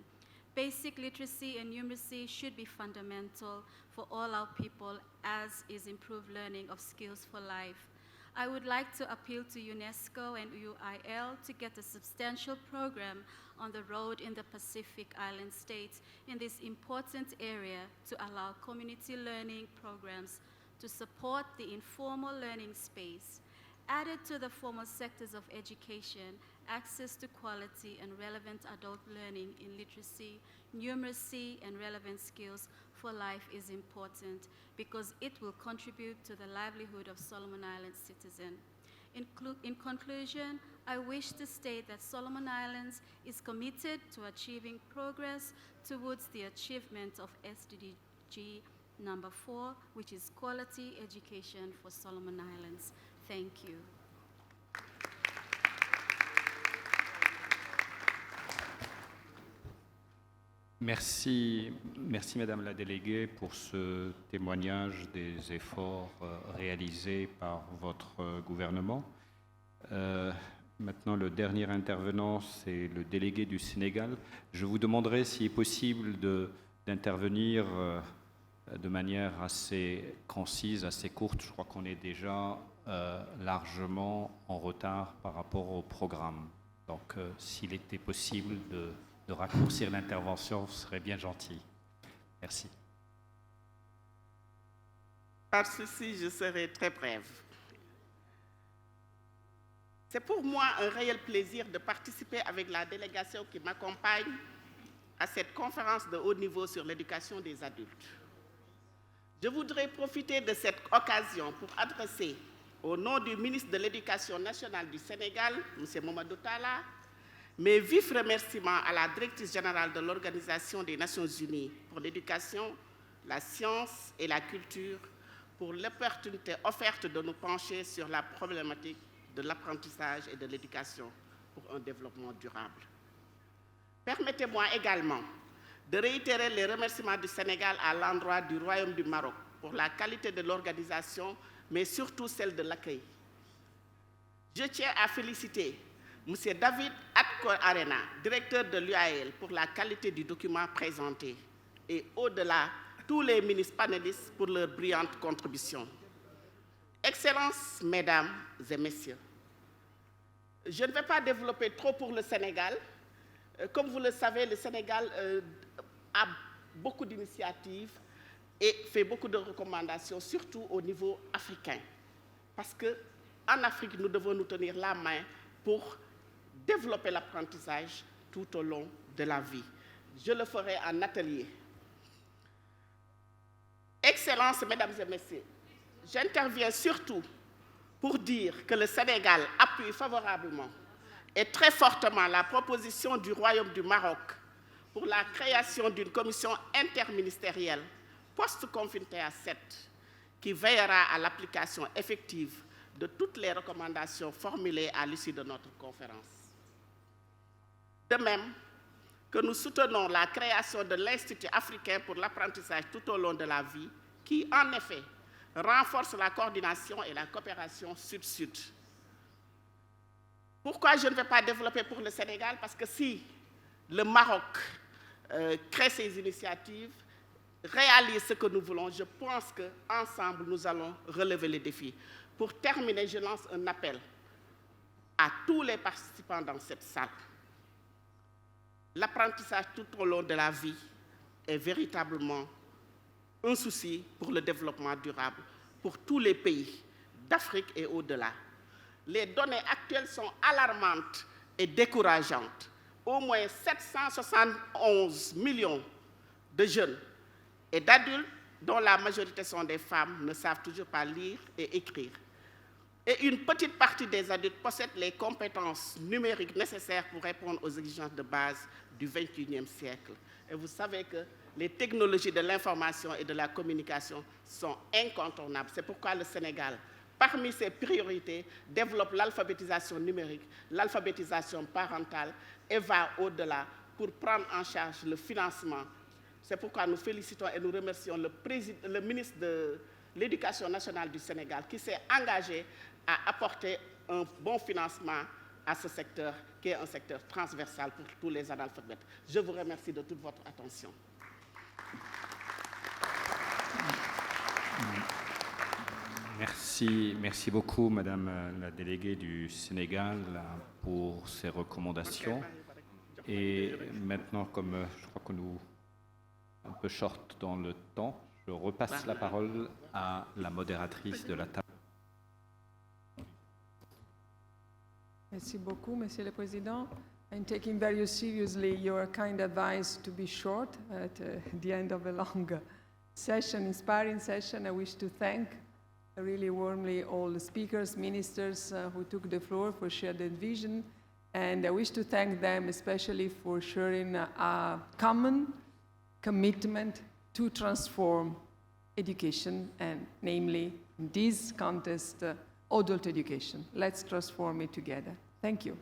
Basic literacy and numeracy should be fundamental for all our people, as is improved learning of skills for life. I would like to appeal to UNESCO and UIL to get a substantial program on the road in the Pacific Island states in this important area to allow community learning programs to support the informal learning space. Added to the formal sectors of education, access to quality and relevant adult learning in literacy, numeracy, and relevant skills for life is important because it will contribute to the livelihood of Solomon Islands citizens. In conclusion, I wish to state that Solomon Islands is committed to achieving progress towards the achievement of SDG number 4, which is quality education for Solomon Islands. Thank you. Merci, Madame la déléguée, pour ce témoignage des efforts réalisés par votre gouvernement. Maintenant, le dernier intervenant, c'est le délégué du Sénégal. Je vous demanderai s'il est possible d'intervenir de manière assez concise, assez courte. Je crois qu'on est déjà largement en retard par rapport au programme. Donc, s'il était possible de raccourcir l'intervention, ce serait bien gentil. Merci. Pas de souci, je serai très brève. C'est pour moi un réel plaisir de participer avec la délégation qui m'accompagne à cette conférence de haut niveau sur l'éducation des adultes. Je voudrais profiter de cette occasion pour adresser, au nom du ministre de l'Éducation nationale du Sénégal, M. Mamadou Talla, mes vifs remerciements à la directrice générale de l'Organisation des Nations Unies pour l'éducation, la science et la culture pour l'opportunité offerte de nous pencher sur la problématique de l'apprentissage et de l'éducation pour un développement durable. Permettez-moi également de réitérer les remerciements du Sénégal à l'endroit du Royaume du Maroc pour la qualité de l'organisation, mais surtout celle de l'accueil. Je tiens à féliciter M. David Atko-Arena, directeur de l'UAL, pour la qualité du document présenté et au-delà, tous les ministres panélistes pour leur brillante contribution. Excellences, Mesdames et Messieurs, je ne vais pas développer trop pour le Sénégal. Comme vous le savez, le Sénégal a beaucoup d'initiatives et fait beaucoup de recommandations, surtout au niveau africain. Parce qu'en Afrique, nous devons nous tenir la main pour développer l'apprentissage tout au long de la vie. Je le ferai en atelier. Excellences, Mesdames et Messieurs, j'interviens surtout pour dire que le Sénégal appuie favorablement et très fortement la proposition du Royaume du Maroc pour la création d'une commission interministérielle post-CONFINTEA 7 qui veillera à l'application effective de toutes les recommandations formulées à l'issue de notre conférence. De même que nous soutenons la création de l'Institut africain pour l'apprentissage tout au long de la vie, qui, en effet, renforce la coordination et la coopération sud-sud. Pourquoi je ne vais pas développer pour le Sénégal? Parce que si le Maroc crée ces initiatives, réalise ce que nous voulons, je pense qu'ensemble, nous allons relever les défis. Pour terminer, je lance un appel à tous les participants dans cette salle. L'apprentissage tout au long de la vie est véritablement un souci pour le développement durable, pour tous les pays d'Afrique et au-delà. Les données actuelles sont alarmantes et décourageantes. Au moins 771 millions de jeunes et d'adultes, dont la majorité sont des femmes, ne savent toujours pas lire et écrire. Et une petite partie des adultes possèdent les compétences numériques nécessaires pour répondre aux exigences de base du XXIe siècle. Et vous savez que les technologies de l'information et de la communication sont incontournables. C'est pourquoi le Sénégal, parmi ses priorités, développe l'alphabétisation numérique, l'alphabétisation parentale et va au-delà pour prendre en charge le financement. C'est pourquoi nous félicitons et nous remercions le ministre l'Éducation nationale du Sénégal qui s'est engagée à apporter un bon financement à ce secteur qui est un secteur transversal pour tous les analphabètes. Je vous remercie de toute votre attention. Merci beaucoup, Madame la déléguée du Sénégal, pour ces recommandations. Et maintenant, comme je crois que nous sommes un peu short dans le temps, je repasse la parole à la modératrice de la table. Merci beaucoup, Monsieur le Président. I'm taking very seriously your kind advice to be short at the end of a long session, inspiring session. I wish to thank really warmly all the speakers, ministers who took the floor for shared vision. And I wish to thank them especially for sharing a common commitment to transform education, and namely, in this context, adult education. Let's transform it together. Thank you.